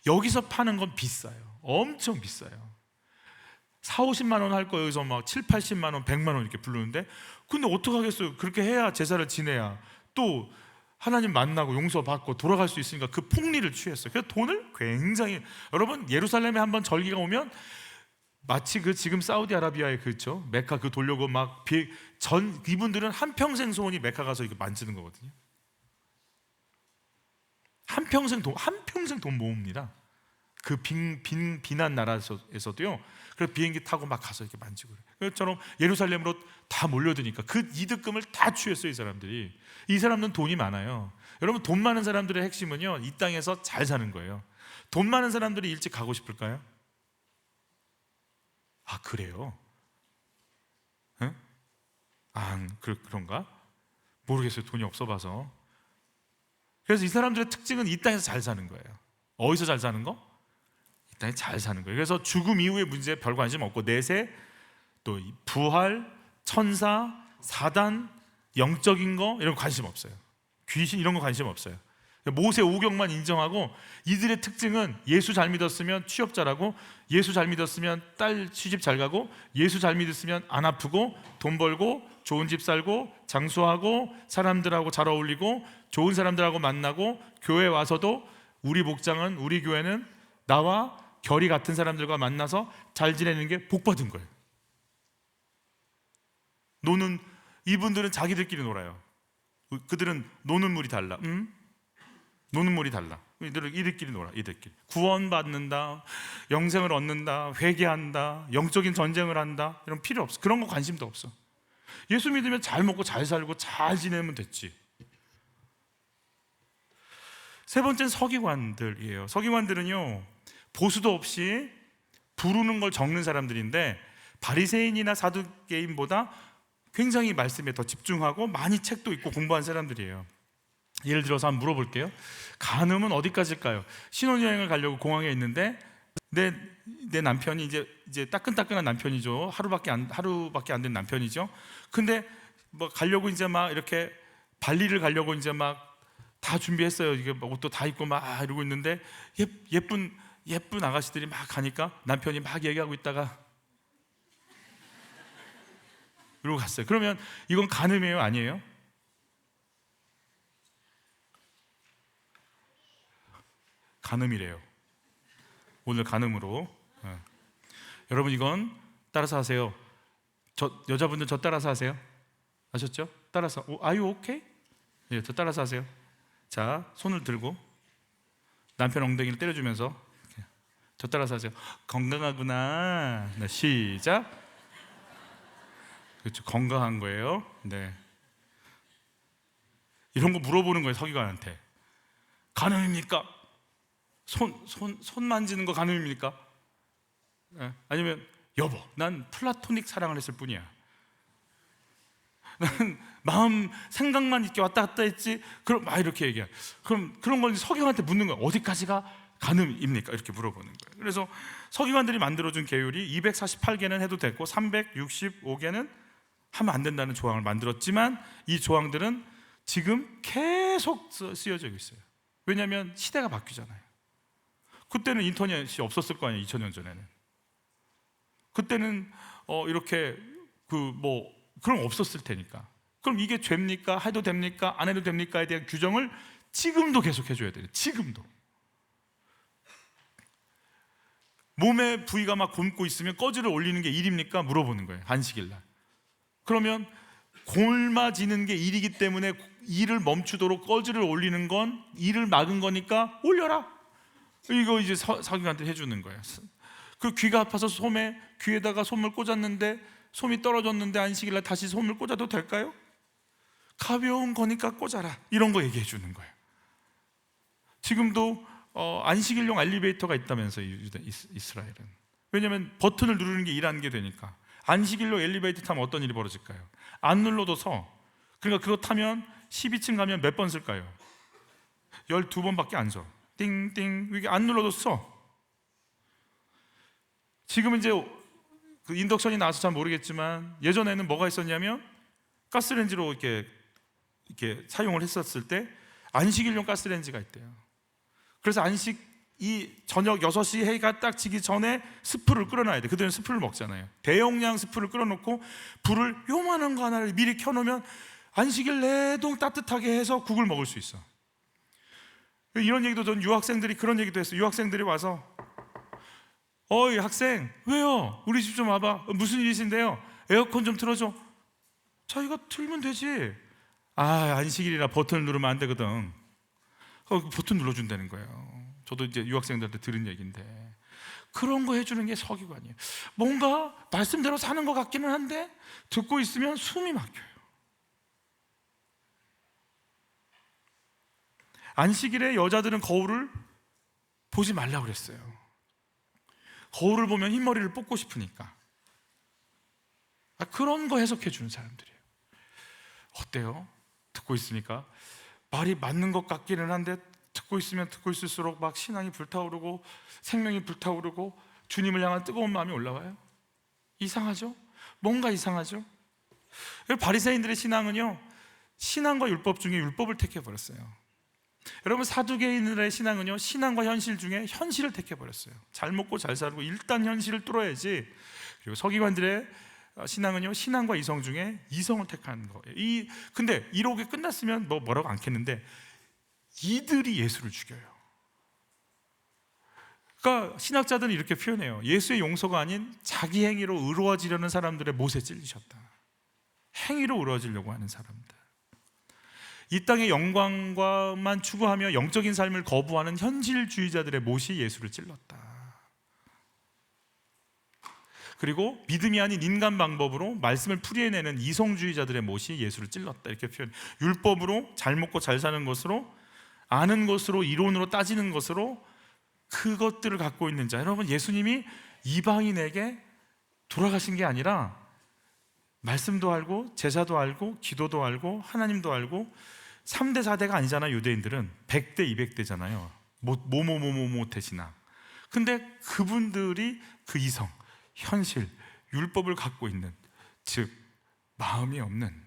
여기서 파는 건 비싸요. 엄청 비싸요. 4, 50만 원 할 거 여기서 막 7, 80만 원, 100만 원 이렇게 부르는데 근데 어떡하겠어요. 그렇게 해야 제사를 지내야 또 하나님 만나고 용서받고 돌아갈 수 있으니까 그 폭리를 취했어요. 그래서 돈을 굉장히, 여러분 예루살렘에 한번 절기가 오면 마치 그 지금 사우디아라비아의 그죠 메카 그 돌려고 막 이분들은 한평생 소원이 메카 가서 이거 만지는 거거든요. 한평생 돈 모읍니다. 그 비난 나라에서도요. 그래서 비행기 타고 막 가서 이렇게 만지고 그래요. 그처럼 예루살렘으로 다 몰려드니까 그 이득금을 다 취했어요. 이 사람들이. 이 사람들은 돈이 많아요. 여러분 돈 많은 사람들의 핵심은요 이 땅에서 잘 사는 거예요. 돈 많은 사람들이 일찍 가고 싶을까요? 아 그래요? 응? 그런가? 모르겠어요. 돈이 없어 봐서. 그래서 이 사람들의 특징은 이 땅에서 잘 사는 거예요. 어디서 잘 사는 거? 이 땅에 잘 사는 거예요. 그래서 죽음 이후의 문제에 별 관심 없고 내세, 또 부활, 천사, 사단, 영적인 거 이런 거 관심 없어요. 귀신 이런 거 관심 없어요. 모세 오경만 인정하고 이들의 특징은 예수 잘 믿었으면 취업 잘하고 예수 잘 믿었으면 딸 시집 잘 가고 예수 잘 믿었으면 안 아프고 돈 벌고 좋은 집 살고 장수하고 사람들하고 잘 어울리고 좋은 사람들하고 만나고 교회 와서도 우리 목장은 우리 교회는 나와 결이 같은 사람들과 만나서 잘 지내는 게 복 받은 거예요. 이분들은 자기들끼리 놀아요. 그들은 노는 물이 달라. 노는 물이 달라. 이들끼리 놀아. 이들끼리 구원받는다, 영생을 얻는다, 회개한다, 영적인 전쟁을 한다. 이런 필요 없어. 그런 거 관심도 없어. 예수 믿으면 잘 먹고 잘 살고 잘 지내면 됐지. 세 번째는 서기관들이에요. 서기관들은요 보수도 없이 부르는 걸 적는 사람들인데 바리새인이나 사두개인보다 굉장히 말씀에 더 집중하고 많이 책도 읽고 공부한 사람들이에요. 예를 들어서 한번 물어볼게요. 간음은 어디까지일까요? 신혼여행을 가려고 공항에 있는데 내 남편이 이제 따끈따끈한 남편이죠. 하루밖에 안 된 남편이죠. 근데 뭐 가려고 이제 막 이렇게 발리를 가려고 이제 막 다 준비했어요. 이게 옷도 다 입고 막 이러고 있는데 예쁜 아가씨들이 막 가니까 남편이 막 얘기하고 있다가 이러고 갔어요. 그러면 이건 간음이에요, 아니에요? 간음이래요. 오늘 간음으로. 여러분 이건 따라서 하세요. 여자분들 저 따라서 하세요. 아셨죠? 따라서. Are you okay? 예, 저 따라서 하세요. 자, 손을 들고 남편 엉덩이를 때려주면서 저 따라서 하세요. 건강하구나. 네, 시작. 그렇죠, 건강한 거예요. 네. 이런 거 물어보는 거예요, 서기관한테. 간음입니까? 손 만지는 거 간음입니까? 네. 아니면 여보, 난 플라토닉 사랑을 했을 뿐이야. 나는 마음 생각만 이렇게 왔다 갔다 했지. 그럼 막 이렇게 얘기해. 그럼 그런 걸 서기관한테 묻는 거야. 어디까지가 가늠입니까? 이렇게 물어보는 거예요. 그래서 서기관들이 만들어준 계율이 248개는 해도 됐고 365개는 하면 안 된다는 조항을 만들었지만 이 조항들은 지금 계속 쓰여져 있어요. 왜냐하면 시대가 바뀌잖아요. 그때는 인터넷이 없었을 거 아니에요. 2000년 전에는. 그때는 이렇게 그런 거 없었을 테니까. 그럼 이게 죄입니까? 해도 됩니까? 안 해도 됩니까?에 대한 규정을 지금도 계속 해줘야 돼요. 지금도. 몸의 부위가 막 굼고 있으면 꺼지를 올리는 게 일입니까? 물어보는 거예요. 안식일 날. 그러면 곪아지는 게 일이기 때문에 일을 멈추도록 꺼지를 올리는 건 일을 막은 거니까 올려라. 이거 이제 서기관한테 해주는 거예요. 그 귀가 아파서 귀에다가 솜을 꽂았는데 솜이 떨어졌는데 안식일날 다시 솜을 꽂아도 될까요? 가벼운 거니까 꽂아라. 이런 거 얘기해 주는 거예요. 지금도 안식일용 엘리베이터가 있다면서요, 이스라엘은. 왜냐하면 버튼을 누르는 게 일하는 게 되니까. 안식일로 엘리베이터 타면 어떤 일이 벌어질까요? 안 눌러도 서. 그러니까 그거 타면 12층 가면 몇 번 쓸까요? 12번밖에 안 서. 띵띵. 이게 안 눌러도 서. 지금은 이제 그 인덕션이 나와서 잘 모르겠지만 예전에는 뭐가 있었냐면 가스레인지로 이렇게 사용을 했었을 때 안식일용 가스레인지가 있대요. 그래서 이 저녁 6시 해가 딱 지기 전에 스프를 끓여놔야 돼. 그들은 스프를 먹잖아요. 대용량 스프를 끓여놓고 불을 요만한 거 하나를 미리 켜놓으면 안식일 내동 따뜻하게 해서 국을 먹을 수 있어. 이런 얘기도 전 유학생들이 그런 얘기도 했어요. 유학생들이 와서 어이 학생 왜요? 우리 집 좀 와봐. 무슨 일이신데요? 에어컨 좀 틀어줘. 자기가 틀면 되지. 안식일이라 버튼을 누르면 안 되거든. 버튼 눌러준다는 거예요. 저도 이제 유학생들한테 들은 얘기인데 그런 거 해주는 게 서기관이에요. 뭔가 말씀대로 사는 것 같기는 한데 듣고 있으면 숨이 막혀요. 안식일에 여자들은 거울을 보지 말라고 그랬어요. 거울을 보면 흰머리를 뽑고 싶으니까. 그런 거 해석해 주는 사람들이에요. 어때요? 듣고 있으니까 말이 맞는 것 같기는 한데 듣고 있으면 듣고 있을수록 막 신앙이 불타오르고 생명이 불타오르고 주님을 향한 뜨거운 마음이 올라와요. 이상하죠? 뭔가 이상하죠? 바리새인들의 신앙은요, 신앙과 율법 중에 율법을 택해버렸어요. 여러분, 사두개인들의 신앙은요, 신앙과 현실 중에 현실을 택해버렸어요. 잘 먹고 잘 살고 일단 현실을 뚫어야지. 그리고 서기관들의 신앙은요, 신앙과 이성 중에 이성을 택하는 거예요. 근데 이렇게 끝났으면 뭐라고 않겠는데 이들이 예수를 죽여요. 그러니까 신학자들은 이렇게 표현해요. 예수의 용서가 아닌 자기 행위로 의로워지려는 사람들의 못에 찔리셨다. 행위로 의로워지려고 하는 사람들, 이 땅의 영광만 추구하며 영적인 삶을 거부하는 현실주의자들의 못이 예수를 찔렀다. 그리고 믿음이 아닌 인간 방법으로 말씀을 풀이해내는 이성주의자들의 못이 예수를 찔렀다. 이렇게 표현. 율법으로 잘 먹고 잘 사는 것으로, 아는 것으로, 이론으로 따지는 것으로 그것들을 갖고 있는 자. 여러분, 예수님이 이방인에게 돌아가신 게 아니라 말씀도 알고 제사도 알고 기도도 알고 하나님도 알고 3대 4대가 아니잖아요. 유대인들은 100대 200대잖아요. 모태신앙. 근데 그분들이 그 이성, 현실, 율법을 갖고 있는, 즉 마음이 없는,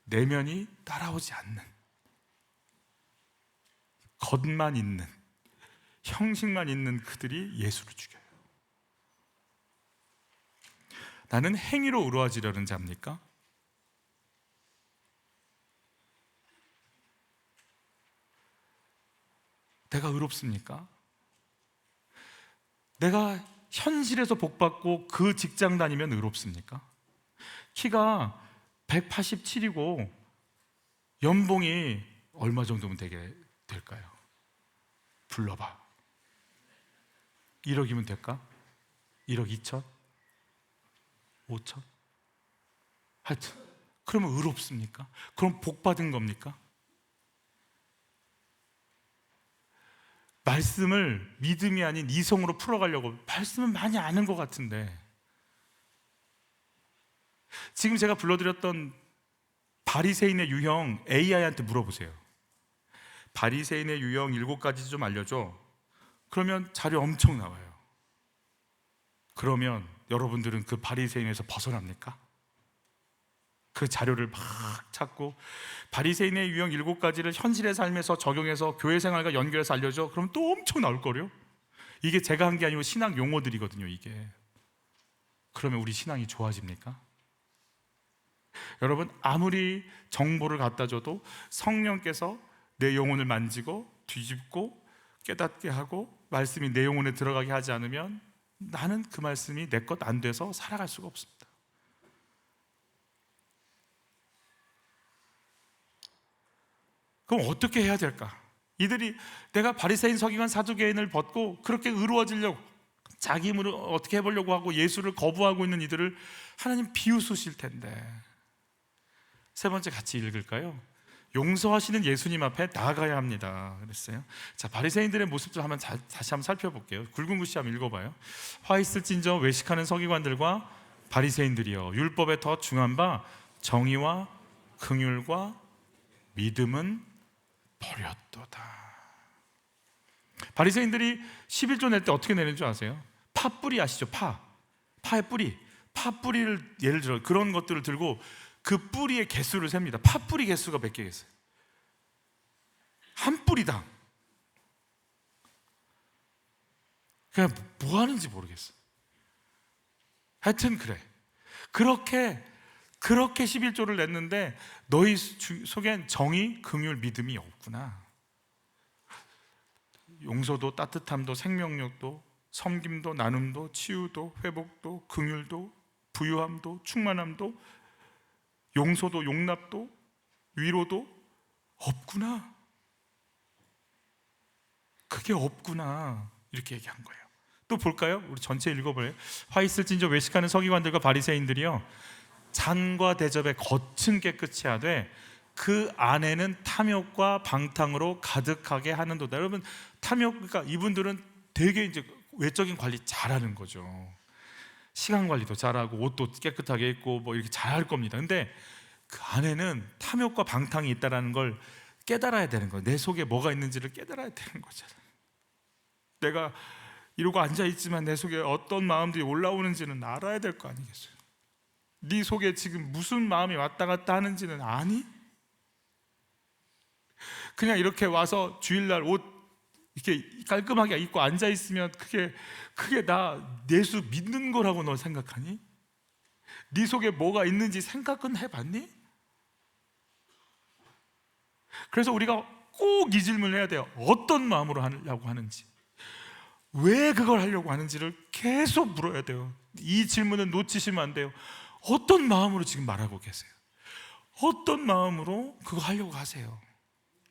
내면이 따라오지 않는, 겉만 있는, 형식만 있는 그들이 예수를 죽여요. 나는 행위로 의로워지려는 자입니까? 내가 의롭습니까? 내가 현실에서 복받고 그 직장 다니면 의롭습니까? 키가 187이고 연봉이 얼마 정도면 될까요? 불러봐. 1억이면 될까? 1억 2천? 5천? 하여튼 그러면 의롭습니까? 그럼 복받은 겁니까? 말씀을 믿음이 아닌 이성으로 풀어가려고 말씀은 많이 아는 것 같은데, 지금 제가 불러드렸던 바리새인의 유형 AI한테 물어보세요. 바리새인의 유형 7가지 좀 알려줘. 그러면 자료 엄청 나와요. 그러면 여러분들은 그 바리새인에서 벗어납니까? 그 자료를 막 찾고 바리새인의 유형 7가지를 현실의 삶에서 적용해서 교회 생활과 연결해서 알려줘. 그럼 또 엄청 나올 거요. 이게 제가 한 게 아니고 신학 용어들이거든요. 이게. 그러면 우리 신앙이 좋아집니까? 여러분, 아무리 정보를 갖다 줘도 성령께서 내 영혼을 만지고 뒤집고 깨닫게 하고 말씀이 내 영혼에 들어가게 하지 않으면 나는 그 말씀이 내 것 안 돼서 살아갈 수가 없습니다. 그럼 어떻게 해야 될까? 이들이 내가 바리새인, 서기관, 사두개인을 벗고 그렇게 의로워지려고 자기 힘으로 어떻게 해보려고 하고 예수를 거부하고 있는 이들을 하나님 비웃으실 텐데. 세 번째 같이 읽을까요? 용서하시는 예수님 앞에 나아가야 합니다. 그랬어요. 자, 바리새인들의 모습을 다시 한번 살펴볼게요. 굵은 글씨 한번 읽어봐요. 화 있을진저 외식하는 서기관들과 바리새인들이여, 율법에 더 중한 바 정의와 긍휼과 믿음은 버렸도다. 바리새인들이 11조 낼 때 어떻게 내는 줄 아세요? 팥뿌리 아시죠? 파의 뿌리. 팥뿌리를 예를 들어 그런 것들을 들고 그 뿌리의 개수를 셉니다. 팥뿌리 개수가 몇 개겠어요? 한 뿌리당. 그냥 뭐 하는지 모르겠어. 하여튼 그래. 그렇게 11조를 냈는데 너희 속엔 정의, 긍휼, 믿음이 없구나. 용서도 따뜻함도 생명력도 섬김도 나눔도 치유도 회복도 긍휼도 부유함도 충만함도 용서도 용납도 위로도 없구나. 그게 없구나. 이렇게 얘기한 거예요. 또 볼까요? 우리 전체 읽어볼래요? 화 있을진저 외식하는 서기관들과 바리새인들이요, 잔과 대접에 겉은 깨끗이 하되 그 안에는 탐욕과 방탕으로 가득하게 하는도다. 여러분, 탐욕, 그러니까 이분들은 되게 이제 외적인 관리 잘하는 거죠. 시간 관리도 잘하고 옷도 깨끗하게 입고 뭐 이렇게 잘할 겁니다. 근데 그 안에는 탐욕과 방탕이 있다는 걸 깨달아야 되는 거예요. 내 속에 뭐가 있는지를 깨달아야 되는 거잖아요. 내가 이러고 앉아있지만 내 속에 어떤 마음들이 올라오는지는 알아야 될 거 아니겠어요? 네 속에 지금 무슨 마음이 왔다 갔다 하는지는 아니? 그냥 이렇게 와서 주일날 옷 이렇게 깔끔하게 입고 앉아있으면 그게 나 예수 믿는 거라고 너 생각하니? 네 속에 뭐가 있는지 생각은 해봤니? 그래서 우리가 꼭 이 질문을 해야 돼요. 어떤 마음으로 하려고 하는지, 왜 그걸 하려고 하는지를 계속 물어야 돼요. 이 질문은 놓치시면 안 돼요. 어떤 마음으로 지금 말하고 계세요? 어떤 마음으로 그거 하려고 하세요?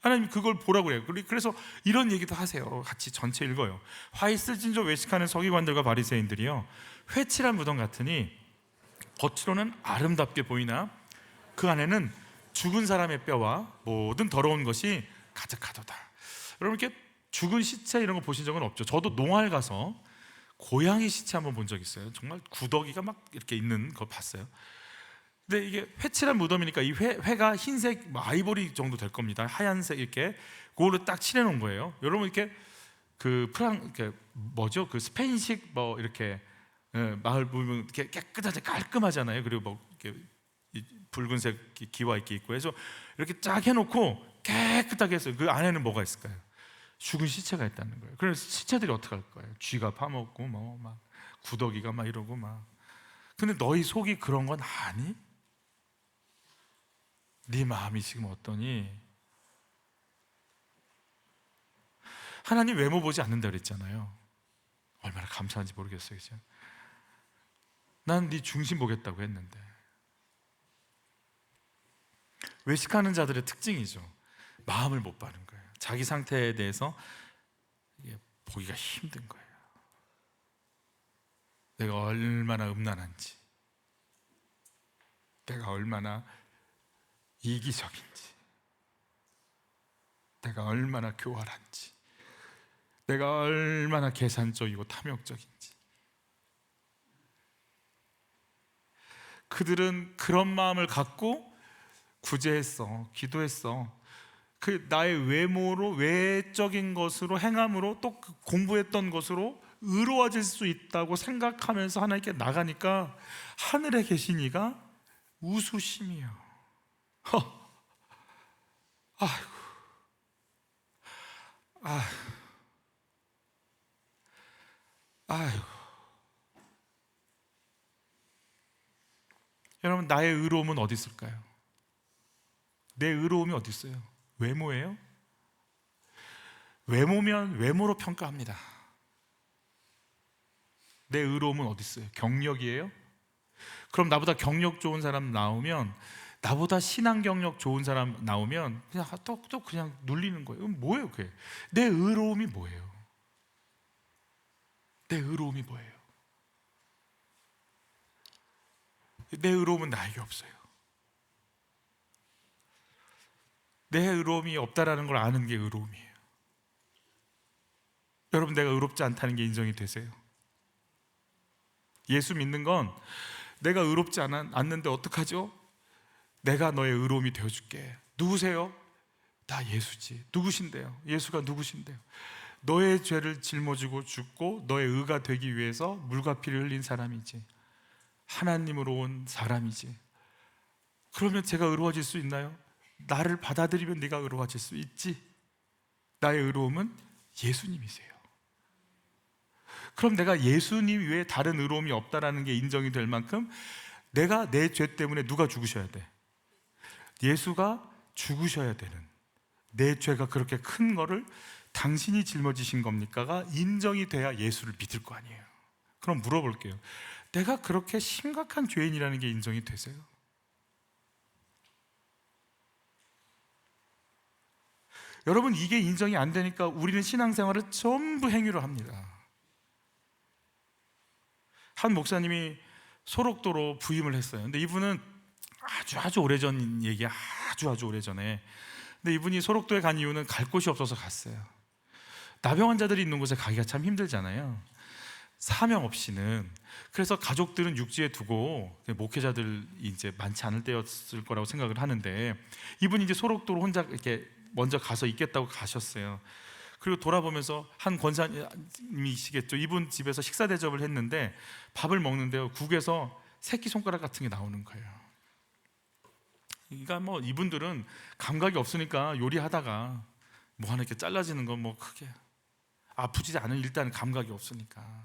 하나님 그걸 보라고 그래요. 그래서 이런 얘기도 하세요. 같이 전체 읽어요. 화 있을진저 외식하는 서기관들과 바리새인들이요, 회칠한 무덤 같으니 겉으로는 아름답게 보이나 그 안에는 죽은 사람의 뼈와 모든 더러운 것이 가득하도다. 여러분, 이렇게 죽은 시체 이런 거 보신 적은 없죠? 저도 농활 가서 고양이 시체 한번 본 적 있어요. 정말 구더기가 막 이렇게 있는 거 봤어요. 근데 이게 회칠한 무덤이니까 이 회가 흰색 아이보리 정도 될 겁니다. 하얀색 이렇게 그거를 딱 칠해 놓은 거예요. 여러분, 이렇게 이렇게 뭐죠? 그 스페인식 뭐 이렇게 마을 보면 이렇게 깨끗하게 깔끔하잖아요. 그리고 뭐 이렇게 붉은색 기와 이렇게 있고 해서 이렇게 쫙 해놓고 깨끗하게 했어요. 그 안에는 뭐가 있을까요? 죽은 시체가 있다는 거예요. 그래서 시체들이 어떻게 할 거예요? 쥐가 파먹고 뭐 막 구더기가 막 이러고 막. 근데 너희 속이 그런 건 아니? 네 마음이 지금 어떠니? 하나님 외모 보지 않는다 그랬잖아요. 얼마나 감사한지 모르겠어요. 그죠? 난 네 중심 보겠다고 했는데. 외식하는 자들의 특징이죠. 마음을 못 바는 거예요. 자기 상태에 대해서 보기가 힘든 거예요. 내가 얼마나 음란한지, 내가 얼마나 이기적인지, 내가 얼마나 교활한지, 내가 얼마나 계산적이고 탐욕적인지. 그들은 그런 마음을 갖고 구제했어, 기도했어. 그 나의 외모로, 외적인 것으로, 행함으로, 또 그 공부했던 것으로 의로워질 수 있다고 생각하면서 하나님께 나가니까 하늘에 계신 이가 웃으심이요. 아이고, 아이고, 아이고. 여러분, 나의 의로움은 어디 있을까요? 내 의로움이 어디 있어요? 외모예요? 외모면 외모로 평가합니다. 내 의로움은 어디 있어요? 경력이에요? 그럼 나보다 경력 좋은 사람 나오면, 나보다 신앙 경력 좋은 사람 나오면 그냥 또 그냥 눌리는 거예요. 뭐예요 그게? 내 의로움이 뭐예요? 내 의로움이 뭐예요? 내 의로움은 나에게 없어요. 내 의로움이 없다라는 걸 아는 게 의로움이에요. 여러분, 내가 의롭지 않다는 게 인정이 되세요? 예수 믿는 건 내가 의롭지 않는데 어떡하죠? 내가 너의 의로움이 되어줄게. 누구세요? 나 예수지. 누구신데요? 예수가 누구신데요? 너의 죄를 짊어지고 죽고 너의 의가 되기 위해서 물과 피를 흘린 사람이지. 하나님으로 온 사람이지. 그러면 제가 의로워질 수 있나요? 나를 받아들이면 네가 의로워질 수 있지. 나의 의로움은 예수님이세요. 그럼 내가 예수님 외에 다른 의로움이 없다라는 게 인정이 될 만큼 내가 내 죄 때문에 누가 죽으셔야 돼? 예수가 죽으셔야 되는, 내 죄가 그렇게 큰 거를 당신이 짊어지신 겁니까가 인정이 돼야 예수를 믿을 거 아니에요. 그럼 물어볼게요. 내가 그렇게 심각한 죄인이라는 게 인정이 되세요? 여러분, 이게 인정이 안 되니까 우리는 신앙생활을 전부 행위로 합니다. 한 목사님이 소록도로 부임을 했어요. 근데 이분은 아주 오래전 얘기야. 아주 오래전에. 근데 이분이 소록도에 간 이유는 갈 곳이 없어서 갔어요. 나병 환자들이 있는 곳에 가기가 참 힘들잖아요. 사명 없이는. 그래서 가족들은 육지에 두고, 목회자들 이제 많지 않을 때였을 거라고 생각을 하는데, 이분이 이제 소록도로 혼자 이렇게 먼저 가서 있겠다고 가셨어요. 그리고 돌아보면서 한 권사님이시겠죠. 이분 집에서 식사 대접을 했는데 밥을 먹는데요, 국에서 새끼손가락 같은 게 나오는 거예요. 그러니까 뭐 이분들은 감각이 없으니까 요리하다가 뭐 하나 이렇게 잘라지는 건 뭐 크게 아프지 않은, 일단 감각이 없으니까.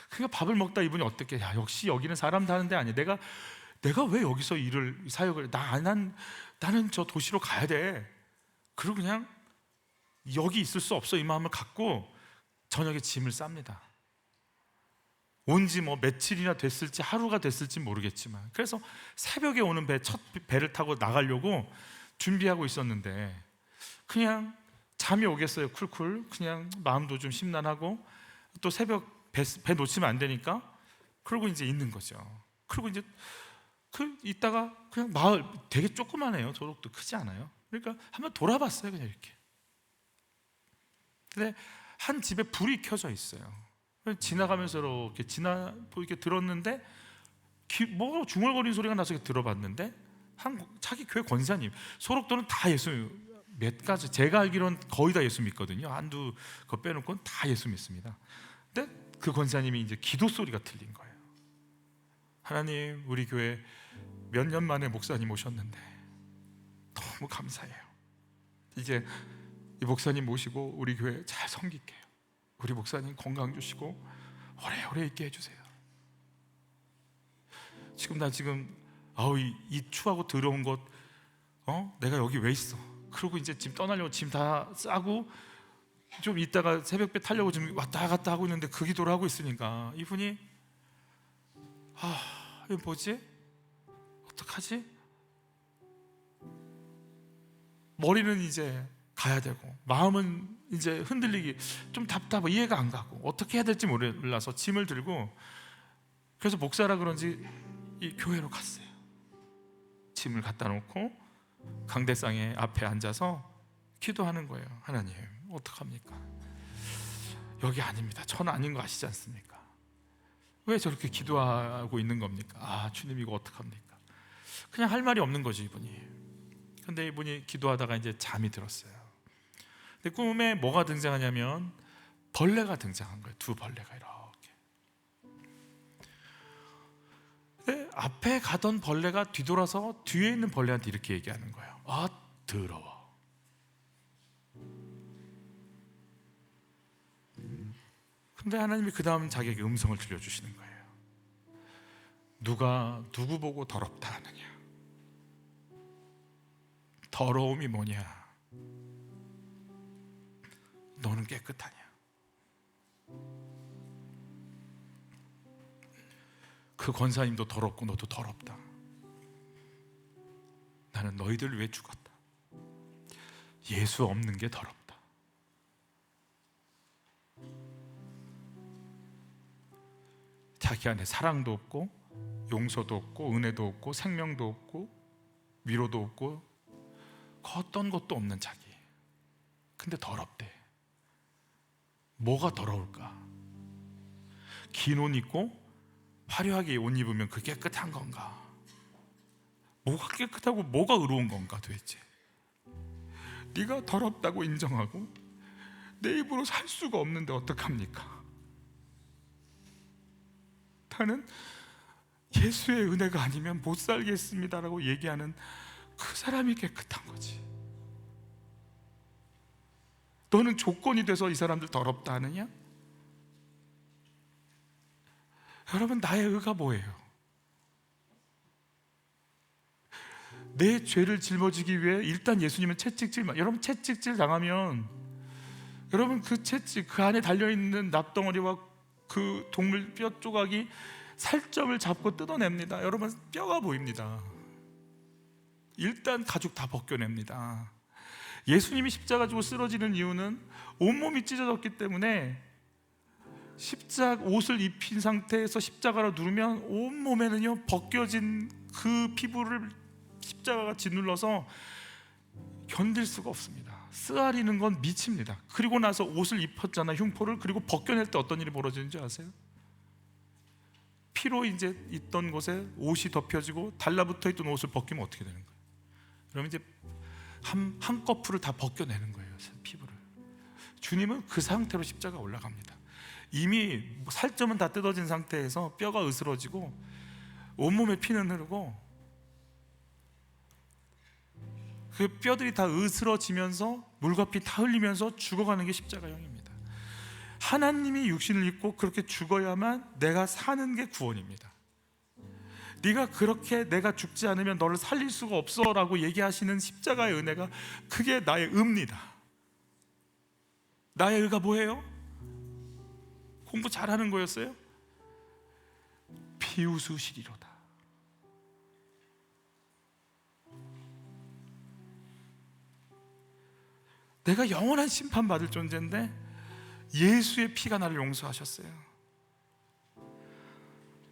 그러니까 밥을 먹다 이분이 어떻게, 야, 역시 여기는 사람 사는 데 아니야. 내가 왜 여기서 사역을, 나는 저 도시로 가야 돼. 그리고 그냥 여기 있을 수 없어, 이 마음을 갖고 저녁에 짐을 쌉니다. 온지 뭐 며칠이나 됐을지, 하루가 됐을지 모르겠지만, 그래서 새벽에 오는 첫 배를 타고 나가려고 준비하고 있었는데 그냥 잠이 오겠어요. 쿨쿨. 그냥 마음도 좀 심란하고, 또 새벽 배 놓치면 안 되니까. 그러고 이제 있는 거죠. 그리고 이제 있다가 그냥 마을 되게 조그만해요. 소록도 크지 않아요. 그러니까 한번 돌아봤어요, 그냥 이렇게. 근데 한 집에 불이 켜져 있어요. 지나가면서 이렇게 들었는데, 뭐 중얼거리는 소리가 나서 들어봤는데, 자기 교회 권사님, 소록도는 다 예수, 몇 가지, 제가 알기로는 거의 다 예수 믿거든요. 한두 거 빼놓고는 다 예수 믿습니다. 근데 그 권사님이 이제 기도 소리가 들린 거예요. 하나님, 우리 교회 몇 년 만에 목사님 오셨는데 너무 감사해요. 이제 이 목사님 모시고 우리 교회 잘 섬길게요. 우리 목사님 건강 주시고 오래오래 있게 해주세요. 나 이 추하고 더러운 것, 내가 여기 왜 있어? 그러고 이제 짐 떠나려고 짐 다 싸고 좀 있다가 새벽배 타려고 지금 왔다 갔다 하고 있는데 그 기도를 하고 있으니까 이분이, 이거 뭐지? 어떡하지? 머리는 이제 가야 되고 마음은 이제 흔들리기, 좀 답답하고 이해가 안 가고 어떻게 해야 될지 몰라서 짐을 들고, 그래서 목사라 그런지 이 교회로 갔어요. 짐을 갖다 놓고 강대상에 앞에 앉아서 기도하는 거예요. 하나님, 어떡합니까? 여기 아닙니다. 전 아닌 거 아시지 않습니까? 왜 저렇게 기도하고 있는 겁니까? 주님, 이거 어떡합니까? 그냥 할 말이 없는 거지 이분이. 근데 이분이 기도하다가 이제 잠이 들었어요. 근데 꿈에 뭐가 등장하냐면 벌레가 등장한 거예요. 두 벌레가 이렇게. 근데 앞에 가던 벌레가 뒤돌아서 뒤에 있는 벌레한테 이렇게 얘기하는 거예요. 아, 더러워. 근데 하나님이 그 다음 자기에게 음성을 들려주시는 거예요. 누가 누구 보고 더럽다 하느냐? 더러움이 뭐냐? 너는 깨끗하냐? 그 권사님도 더럽고 너도 더럽다. 나는 너희들 위해 죽었다. 예수 없는 게 더럽다. 자기 안에 사랑도 없고 용서도 없고 은혜도 없고 생명도 없고 위로도 없고 어떤 것도 없는 자기. 근데 더럽대. 뭐가 더러울까? 긴 옷 입고 화려하게 옷 입으면 그 깨끗한 건가? 뭐가 깨끗하고 뭐가 의로운 건가 도대체? 네가 더럽다고 인정하고 내 입으로 살 수가 없는데 어떡합니까? 나는 예수의 은혜가 아니면 못 살겠습니다라고 얘기하는 그 사람이 깨끗한 거지. 너는 조건이 돼서 이 사람들 더럽다 하느냐? 여러분, 나의 의가 뭐예요? 내 죄를 짊어지기 위해 일단 예수님은 채찍질, 여러분 채찍질 당하면 여러분 그 채찍, 그 안에 달려있는 납덩어리와 그 동물 뼈 조각이 살점을 잡고 뜯어냅니다. 여러분 뼈가 보입니다. 일단 가죽 다 벗겨냅니다. 예수님이 십자가 지고 쓰러지는 이유는 온몸이 찢어졌기 때문에 십자가 옷을 입힌 상태에서 십자가로 누르면 온몸에는요 벗겨진 그 피부를 십자가가 짓눌러서 견딜 수가 없습니다. 쓰아리는 건 미칩니다. 그리고 나서 옷을 입혔잖아, 흉포를. 그리고 벗겨낼 때 어떤 일이 벌어지는지 아세요? 피로 이제 있던 곳에 옷이 덮여지고 달라붙어 있던 옷을 벗기면 어떻게 되는 거예요? 그러면 이제 한꺼풀을 다 벗겨내는 거예요, 피부를. 주님은 그 상태로 십자가 올라갑니다. 이미 살점은 다 뜯어진 상태에서 뼈가 으스러지고 온몸에 피는 흐르고 그 뼈들이 다 으스러지면서 물과 피 다 흘리면서 죽어가는 게 십자가형입니다. 하나님이 육신을 입고 그렇게 죽어야만 내가 사는 게 구원입니다. 네가 그렇게 내가 죽지 않으면 너를 살릴 수가 없어 라고 얘기하시는 십자가의 은혜가 그게 나의 의입니다. 나의 의가 뭐예요? 공부 잘하는 거였어요? 비웃으시리로다. 내가 영원한 심판받을 존재인데 예수의 피가 나를 용서하셨어요.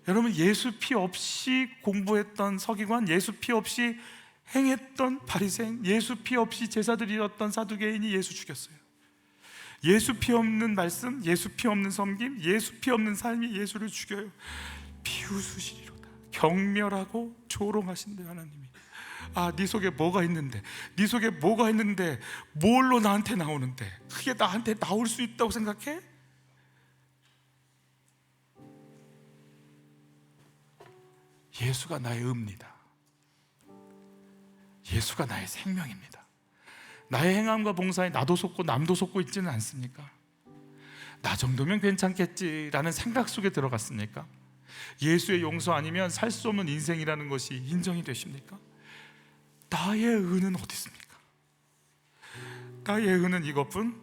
여러분, 예수 피 없이 공부했던 서기관, 예수 피 없이 행했던 바리새인, 예수 피 없이 제사드리었던 사두개인이 예수 죽였어요. 예수 피 없는 말씀, 예수 피 없는 섬김, 예수 피 없는 삶이 예수를 죽여요. 비웃으시리로다. 경멸하고 조롱하신대요, 하나님이. 아, 네 속에 뭐가 있는데, 네 속에 뭐가 있는데 뭘로 나한테 나오는데 그게 나한테 나올 수 있다고 생각해? 예수가 나의 의입니다. 예수가 나의 생명입니다. 나의 행함과 봉사에 나도 속고 남도 속고 있지는 않습니까? 나 정도면 괜찮겠지라는 생각 속에 들어갔습니까? 예수의 용서 아니면 살 수 없는 인생이라는 것이 인정이 되십니까? 나의 의는 어디 있습니까? 나의 의는 이것뿐,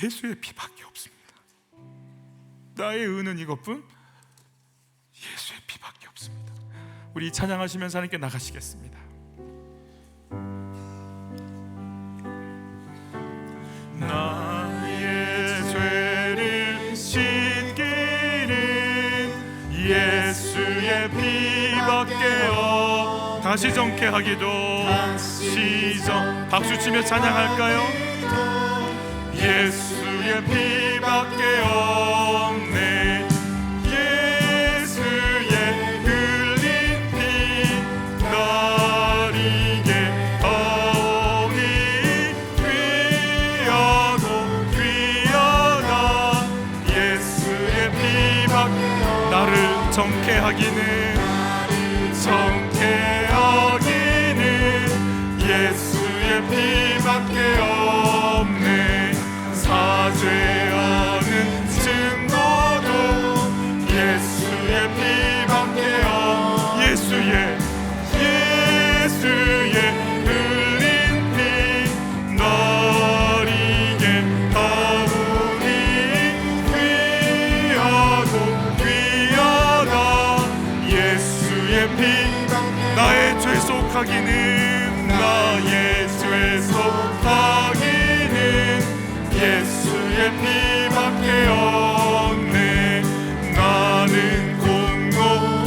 예수의 피밖에 없습니다. 나의 의는 이것뿐, 예수의 피밖에 없습니다. 우리 찬양하시면서 하나님께 나가시겠습니다. 나의 죄를 씻기는 예수의 피밖에 없. 다시 정케하기도 시정. 박수치며 찬양할까요? 예수의 피밖에 없네. 예수의 흘린 피 정케 하기는 예수의 피밖에 없네. 사죄하는 증거도 예수의 피밖에 없네. 예수의 흘린 피 날 이게 가보니 귀하고 귀하다. 예수의 피 나의 죄 속하기는 예수의 피밖에 없네. 나는 공로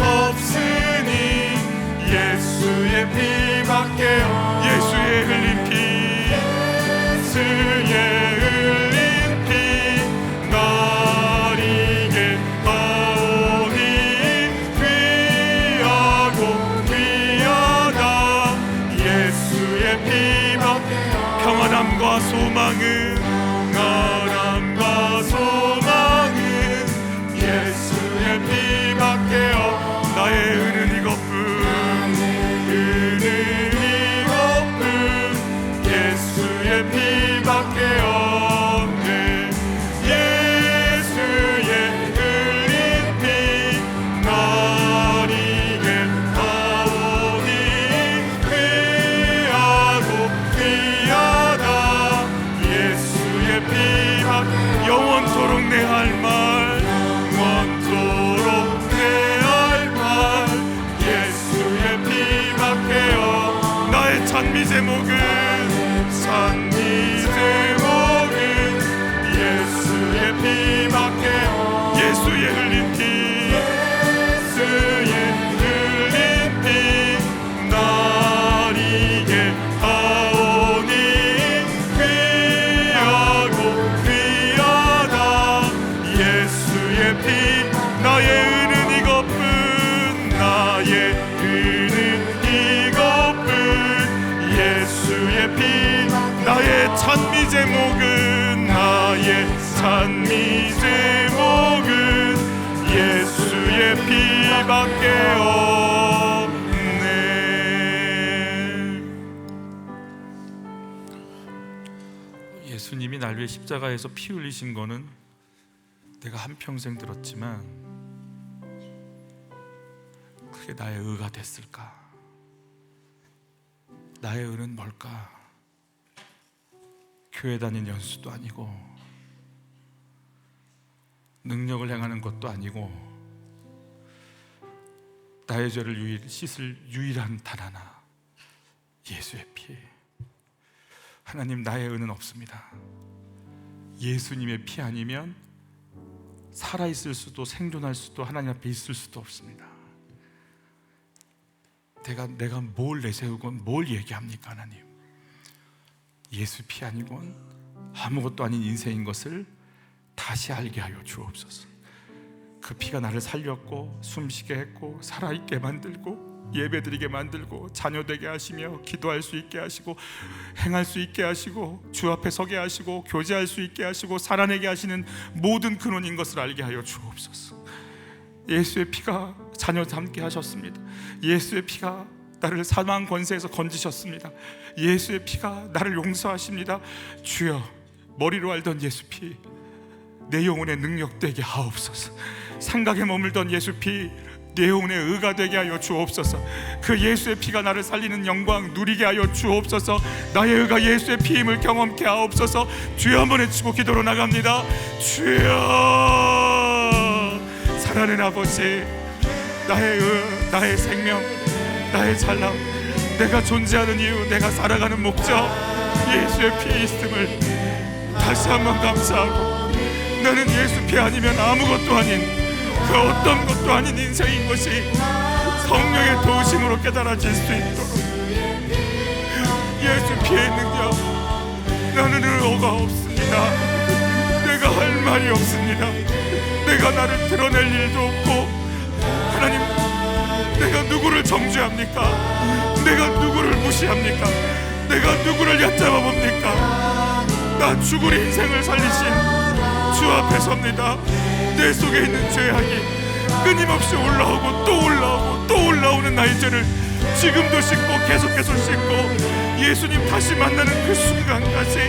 없으니 예수의 피밖에 예수의 흘린 피 날 이게 하오니 귀하고 귀하다. 예수의 피밖에 평안함과 소망은 예수의 피밖에 없. 나의 은은 이것뿐 예수의 피밖에 없네. 예수의 흘린 피 날 이게 하오니 귀하고 귀하다. 예수의 피밖에 영원토록 내 할 말 영원토록 내 할 말 예수의 피밖에 없. 나의 찬미 제목은 예수의 피밖에 예수의 흘린 피 날 이게 하오니 귀하고 귀하다. 예수의 피 나의 은은 이것뿐 예수의 피 나의 찬미 제목은 예수의 피밖에 없네. 예수님이 날 위해 십자가에서 피 흘리신 거는 내가 한평생 들었지만 그게 나의 의가 됐을까? 나의 의는 뭘까? 교회 다닌 연수도 아니고 능력을 행하는 것도 아니고 나의 죄를 씻을 유일한 단 하나 예수의 피. 하나님, 나의 의는 없습니다. 예수님의 피 아니면 살아있을 수도 생존할 수도 하나님 앞에 있을 수도 없습니다. 내가 뭘 내세우건 뭘 얘기합니까? 하나님, 예수 피 아니곤 아무것도 아닌 인생인 것을 다시 알게 하여 주옵소서. 그 피가 나를 살렸고 숨쉬게 했고 살아있게 만들고 예배드리게 만들고 자녀되게 하시며 기도할 수 있게 하시고 행할 수 있게 하시고 주 앞에 서게 하시고 교제할 수 있게 하시고 살아내게 하시는 모든 근원인 것을 알게 하여 주옵소서. 예수의 피가 자녀 담게 하셨습니다. 예수의 피가 나를 사망 권세에서 건지셨습니다. 예수의 피가 나를 용서하십니다. 주여, 머리로 알던 예수 피 내 영혼의 능력 되게 하옵소서. 생각에 머물던 예수 피 내 영혼의 의가 되게 하여 주옵소서. 그 예수의 피가 나를 살리는 영광 누리게 하여 주옵소서. 나의 의가 예수의 피임을 경험케 하옵소서. 주여, 한번 외치고 기도로 나갑니다. 주여, 살아낸 아버지, 나의 의, 나의 생명, 나의 잘남, 내가 존재하는 이유, 내가 살아가는 목적, 예수의 피에 있음을 다시 한번 감사하고, 나는 예수 피 아니면 아무것도 아닌 그 어떤 것도 아닌 인생인 것이 성령의 도우심으로 깨달아질 수 있도록 예수 피의 능력, 나는 의가 없습니다. 내가 할 말이 없습니다. 내가 나를 드러낼 일도 없고, 하나님, 내가 누구를 정죄합니까? 내가 누구를 무시합니까? 내가 누구를 얕잡아 봅니까? 나 죽을 인생을 살리신 주 앞에 섭니다. 내 속에 있는 죄악이 끊임없이 올라오고 또 올라오고 또 올라오는 나의 죄를 지금도 씻고 계속해서 씻고 예수님 다시 만나는 그 순간까지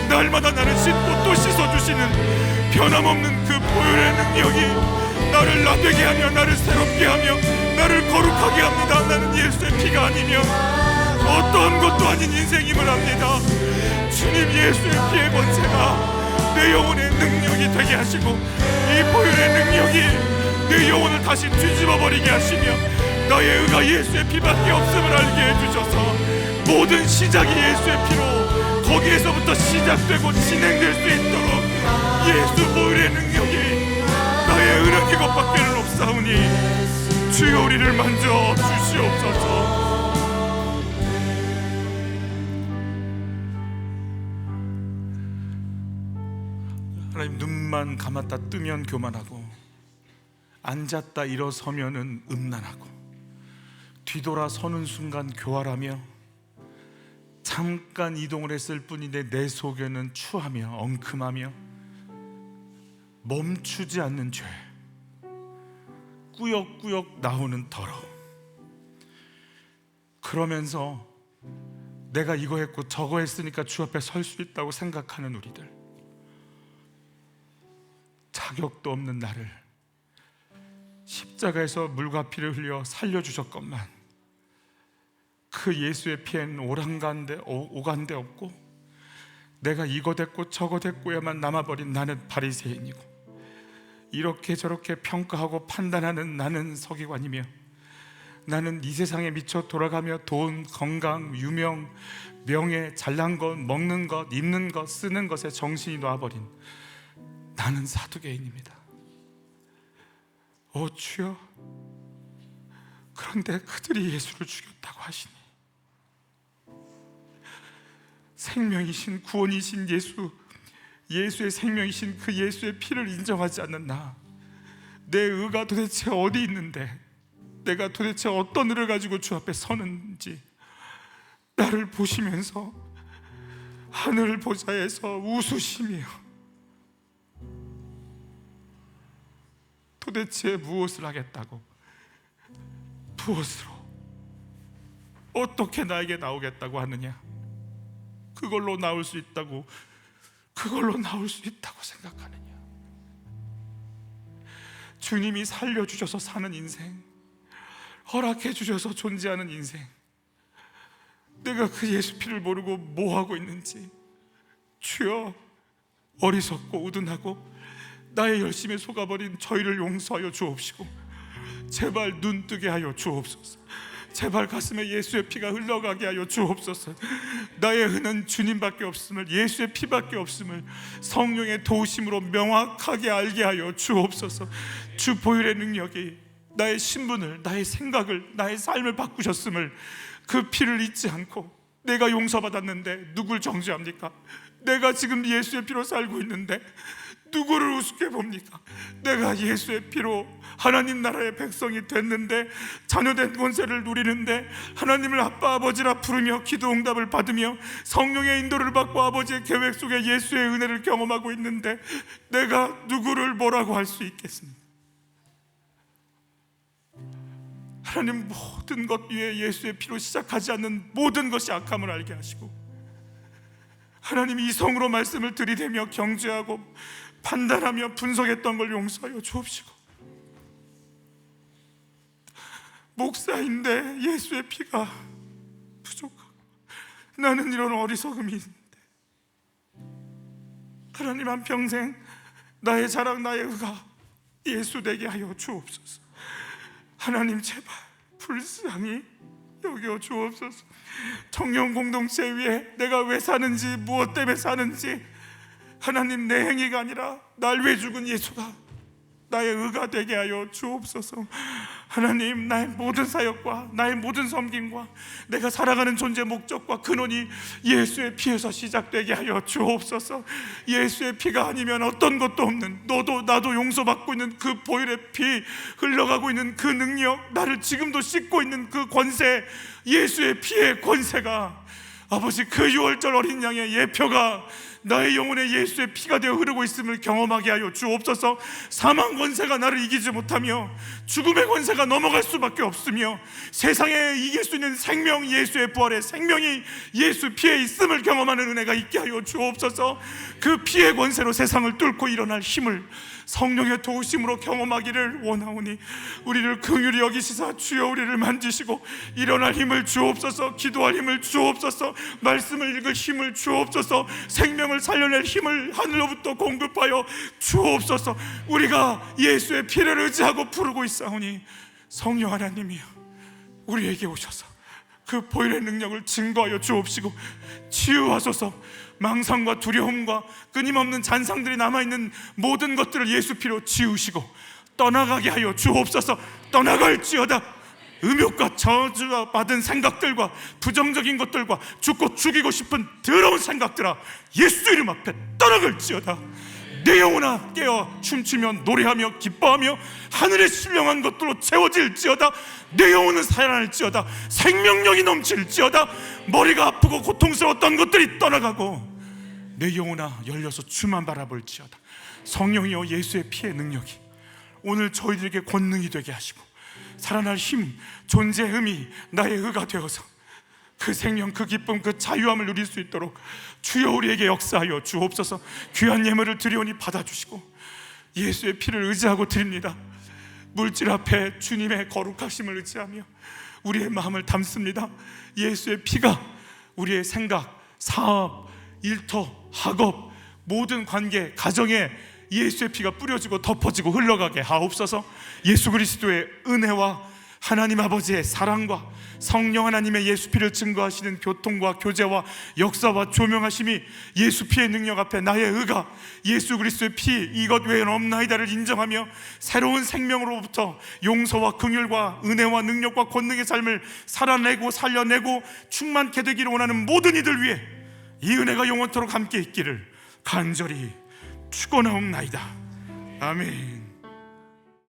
날마다 나를 씻고 또 씻어주시는 변함없는 그 보혈의 능력이 나를 나되게 하며 나를 새롭게 하며 나를 거룩하게 합니다. 나는 예수의 피가 아니면 어떠한 것도 아닌 인생임을 압니다. 주님, 예수의 피의 권세가 내 영혼의 능력이 되게 하시고 이 보혈의 능력이 내 영혼을 다시 뒤집어버리게 하시며 나의 의가 예수의 피밖에 없음을 알게 해주셔서 모든 시작이 예수의 피로 거기에서부터 시작되고 진행될 수 있도록 예수 보혈의 능력이 나의 의는 이것밖에는 없사오니 주여 우리를 만져 주시옵소서. 하나님, 눈만 감았다 뜨면 교만하고 앉았다 일어서면은 음란하고 뒤돌아서는 순간 교활하며 잠깐 이동을 했을 뿐인데 내 속에는 추하며 엉큼하며 멈추지 않는 죄, 꾸역꾸역 나오는 더러움. 그러면서 내가 이거 했고 저거 했으니까 주 앞에 설 수 있다고 생각하는 우리들, 자격도 없는 나를 십자가에서 물과 피를 흘려 살려주셨건만 그 예수의 피에는 오간데 없고 내가 이거 됐고 저거 됐고야만 남아버린 나는 바리새인이고 이렇게 저렇게 평가하고 판단하는 나는 서기관이며 나는 이 세상에 미쳐 돌아가며 돈, 건강, 유명, 명예, 잘난 것, 먹는 것, 입는 것, 쓰는 것에 정신이 놔버린 나는 사두개인입니다. 오 주여, 그런데 그들이 예수를 죽였다고 하시니 생명이신 구원이신 예수의 생명이신 그 예수의 피를 인정하지 않는 내 의가 도대체 어디 있는데 내가 도대체 어떤 의를 가지고 주 앞에 서는지 나를 보시면서 하늘 보좌에서 웃으시며 도대체 무엇을 하겠다고, 무엇으로, 어떻게 나에게 나오겠다고 하느냐, 그걸로 나올 수 있다고 생각하느냐. 주님이 살려주셔서 사는 인생, 허락해 주셔서 존재하는 인생, 내가 그 예수 피를 모르고 뭐하고 있는지 주여, 어리석고 우둔하고 나의 열심에 속아버린 저희를 용서하여 주옵시고 제발 눈 뜨게 하여 주옵소서. 제발 가슴에 예수의 피가 흘러가게 하여 주옵소서. 나의 은은 주님밖에 없음을, 예수의 피밖에 없음을 성령의 도우심으로 명확하게 알게 하여 주옵소서. 주 보혈의 능력이 나의 신분을, 나의 생각을, 나의 삶을 바꾸셨음을 그 피를 잊지 않고 내가 용서받았는데 누굴 정죄합니까? 내가 지금 예수의 피로 살고 있는데 누구를 우습게 봅니까? 내가 예수의 피로 하나님 나라의 백성이 됐는데 자녀된 권세를 누리는데 하나님을 아빠 아버지라 부르며 기도 응답을 받으며 성령의 인도를 받고 아버지의 계획 속에 예수의 은혜를 경험하고 있는데 내가 누구를 뭐라고 할 수 있겠습니까? 하나님, 모든 것 위에 예수의 피로 시작하지 않는 모든 것이 악함을 알게 하시고 하나님, 이성으로 말씀을 들이대며 경죄하고 판단하며 분석했던 걸 용서하여 주옵시고 목사인데 예수의 피가 부족하고 나는 이런 어리석음이 있는데 하나님, 한평생 나의 자랑, 나의 의가 예수 되게 하여 주옵소서. 하나님, 제발 불쌍히 여겨 주옵소서. 청년 공동체 위에 내가 왜 사는지, 무엇 때문에 사는지 하나님, 내 행위가 아니라 날 위해 죽은 예수가 나의 의가 되게 하여 주옵소서. 하나님, 나의 모든 사역과 나의 모든 섬김과 내가 살아가는 존재 목적과 근원이 예수의 피에서 시작되게 하여 주옵소서. 예수의 피가 아니면 어떤 것도 없는, 너도 나도 용서받고 있는 그 보혈의 피, 흘러가고 있는 그 능력, 나를 지금도 씻고 있는 그 권세, 예수의 피의 권세가 아버지, 그 유월절 어린 양의 예표가 나의 영혼에 예수의 피가 되어 흐르고 있음을 경험하게 하여 주옵소서. 사망 권세가 나를 이기지 못하며 죽음의 권세가 넘어갈 수밖에 없으며 세상에 이길 수 있는 생명, 예수의 부활의 생명이 예수 피에 있음을 경험하는 은혜가 있게 하여 주옵소서. 그 피의 권세로 세상을 뚫고 일어날 힘을 성령의 도우심으로 경험하기를 원하오니 우리를 긍휼히 여기시사 주여 우리를 만지시고 일어날 힘을 주옵소서. 기도할 힘을 주옵소서. 말씀을 읽을 힘을 주옵소서. 생명을 살려낼 힘을 하늘로부터 공급하여 주옵소서. 우리가 예수의 피를 의지하고 부르고 있사오니 성령 하나님이여 우리에게 오셔서 그 보혈의 능력을 증거하여 주옵시고 치유하소서. 망상과 두려움과 끊임없는 잔상들이 남아있는 모든 것들을 예수 피로 지우시고 떠나가게 하여 주옵소서. 떠나갈지어다. 음욕과 저주와 받은 생각들과 부정적인 것들과 죽고 죽이고 싶은 더러운 생각들아 예수 이름 앞에 떠나갈지어다. 내 영혼아 깨어 춤추며 노래하며 기뻐하며 하늘의 신령한 것들로 채워질지어다. 내 영혼은 살아날지어다. 생명력이 넘칠지어다. 머리가 아프고 고통스러웠던 것들이 떠나가고 내 영혼아 열려서 주만 바라볼지어다. 성령이여 예수의 피의 능력이 오늘 저희들에게 권능이 되게 하시고 살아날 힘, 존재의 의미, 나의 의가 되어서 그 생명, 그 기쁨, 그 자유함을 누릴 수 있도록 주여 우리에게 역사하여 주옵소서. 귀한 예물을 드리오니 받아주시고 예수의 피를 의지하고 드립니다. 물질 앞에 주님의 거룩하심을 의지하며 우리의 마음을 담습니다. 예수의 피가 우리의 생각, 사업, 일터, 학업, 모든 관계, 가정에 예수의 피가 뿌려지고 덮어지고 흘러가게 하옵소서. 예수 그리스도의 은혜와 하나님 아버지의 사랑과 성령 하나님의 예수 피를 증거하시는 교통과 교제와 역사와 조명하심이 예수 피의 능력 앞에 나의 의가 예수 그리스도의 피 이것 외에는 없나이다를 인정하며 새로운 생명으로부터 용서와 긍휼과 은혜와 능력과 권능의 삶을 살아내고 살려내고 충만케 되기를 원하는 모든 이들 위해 이 은혜가 영원토록 함께 있기를 간절히 축원하옵나이다. 아멘.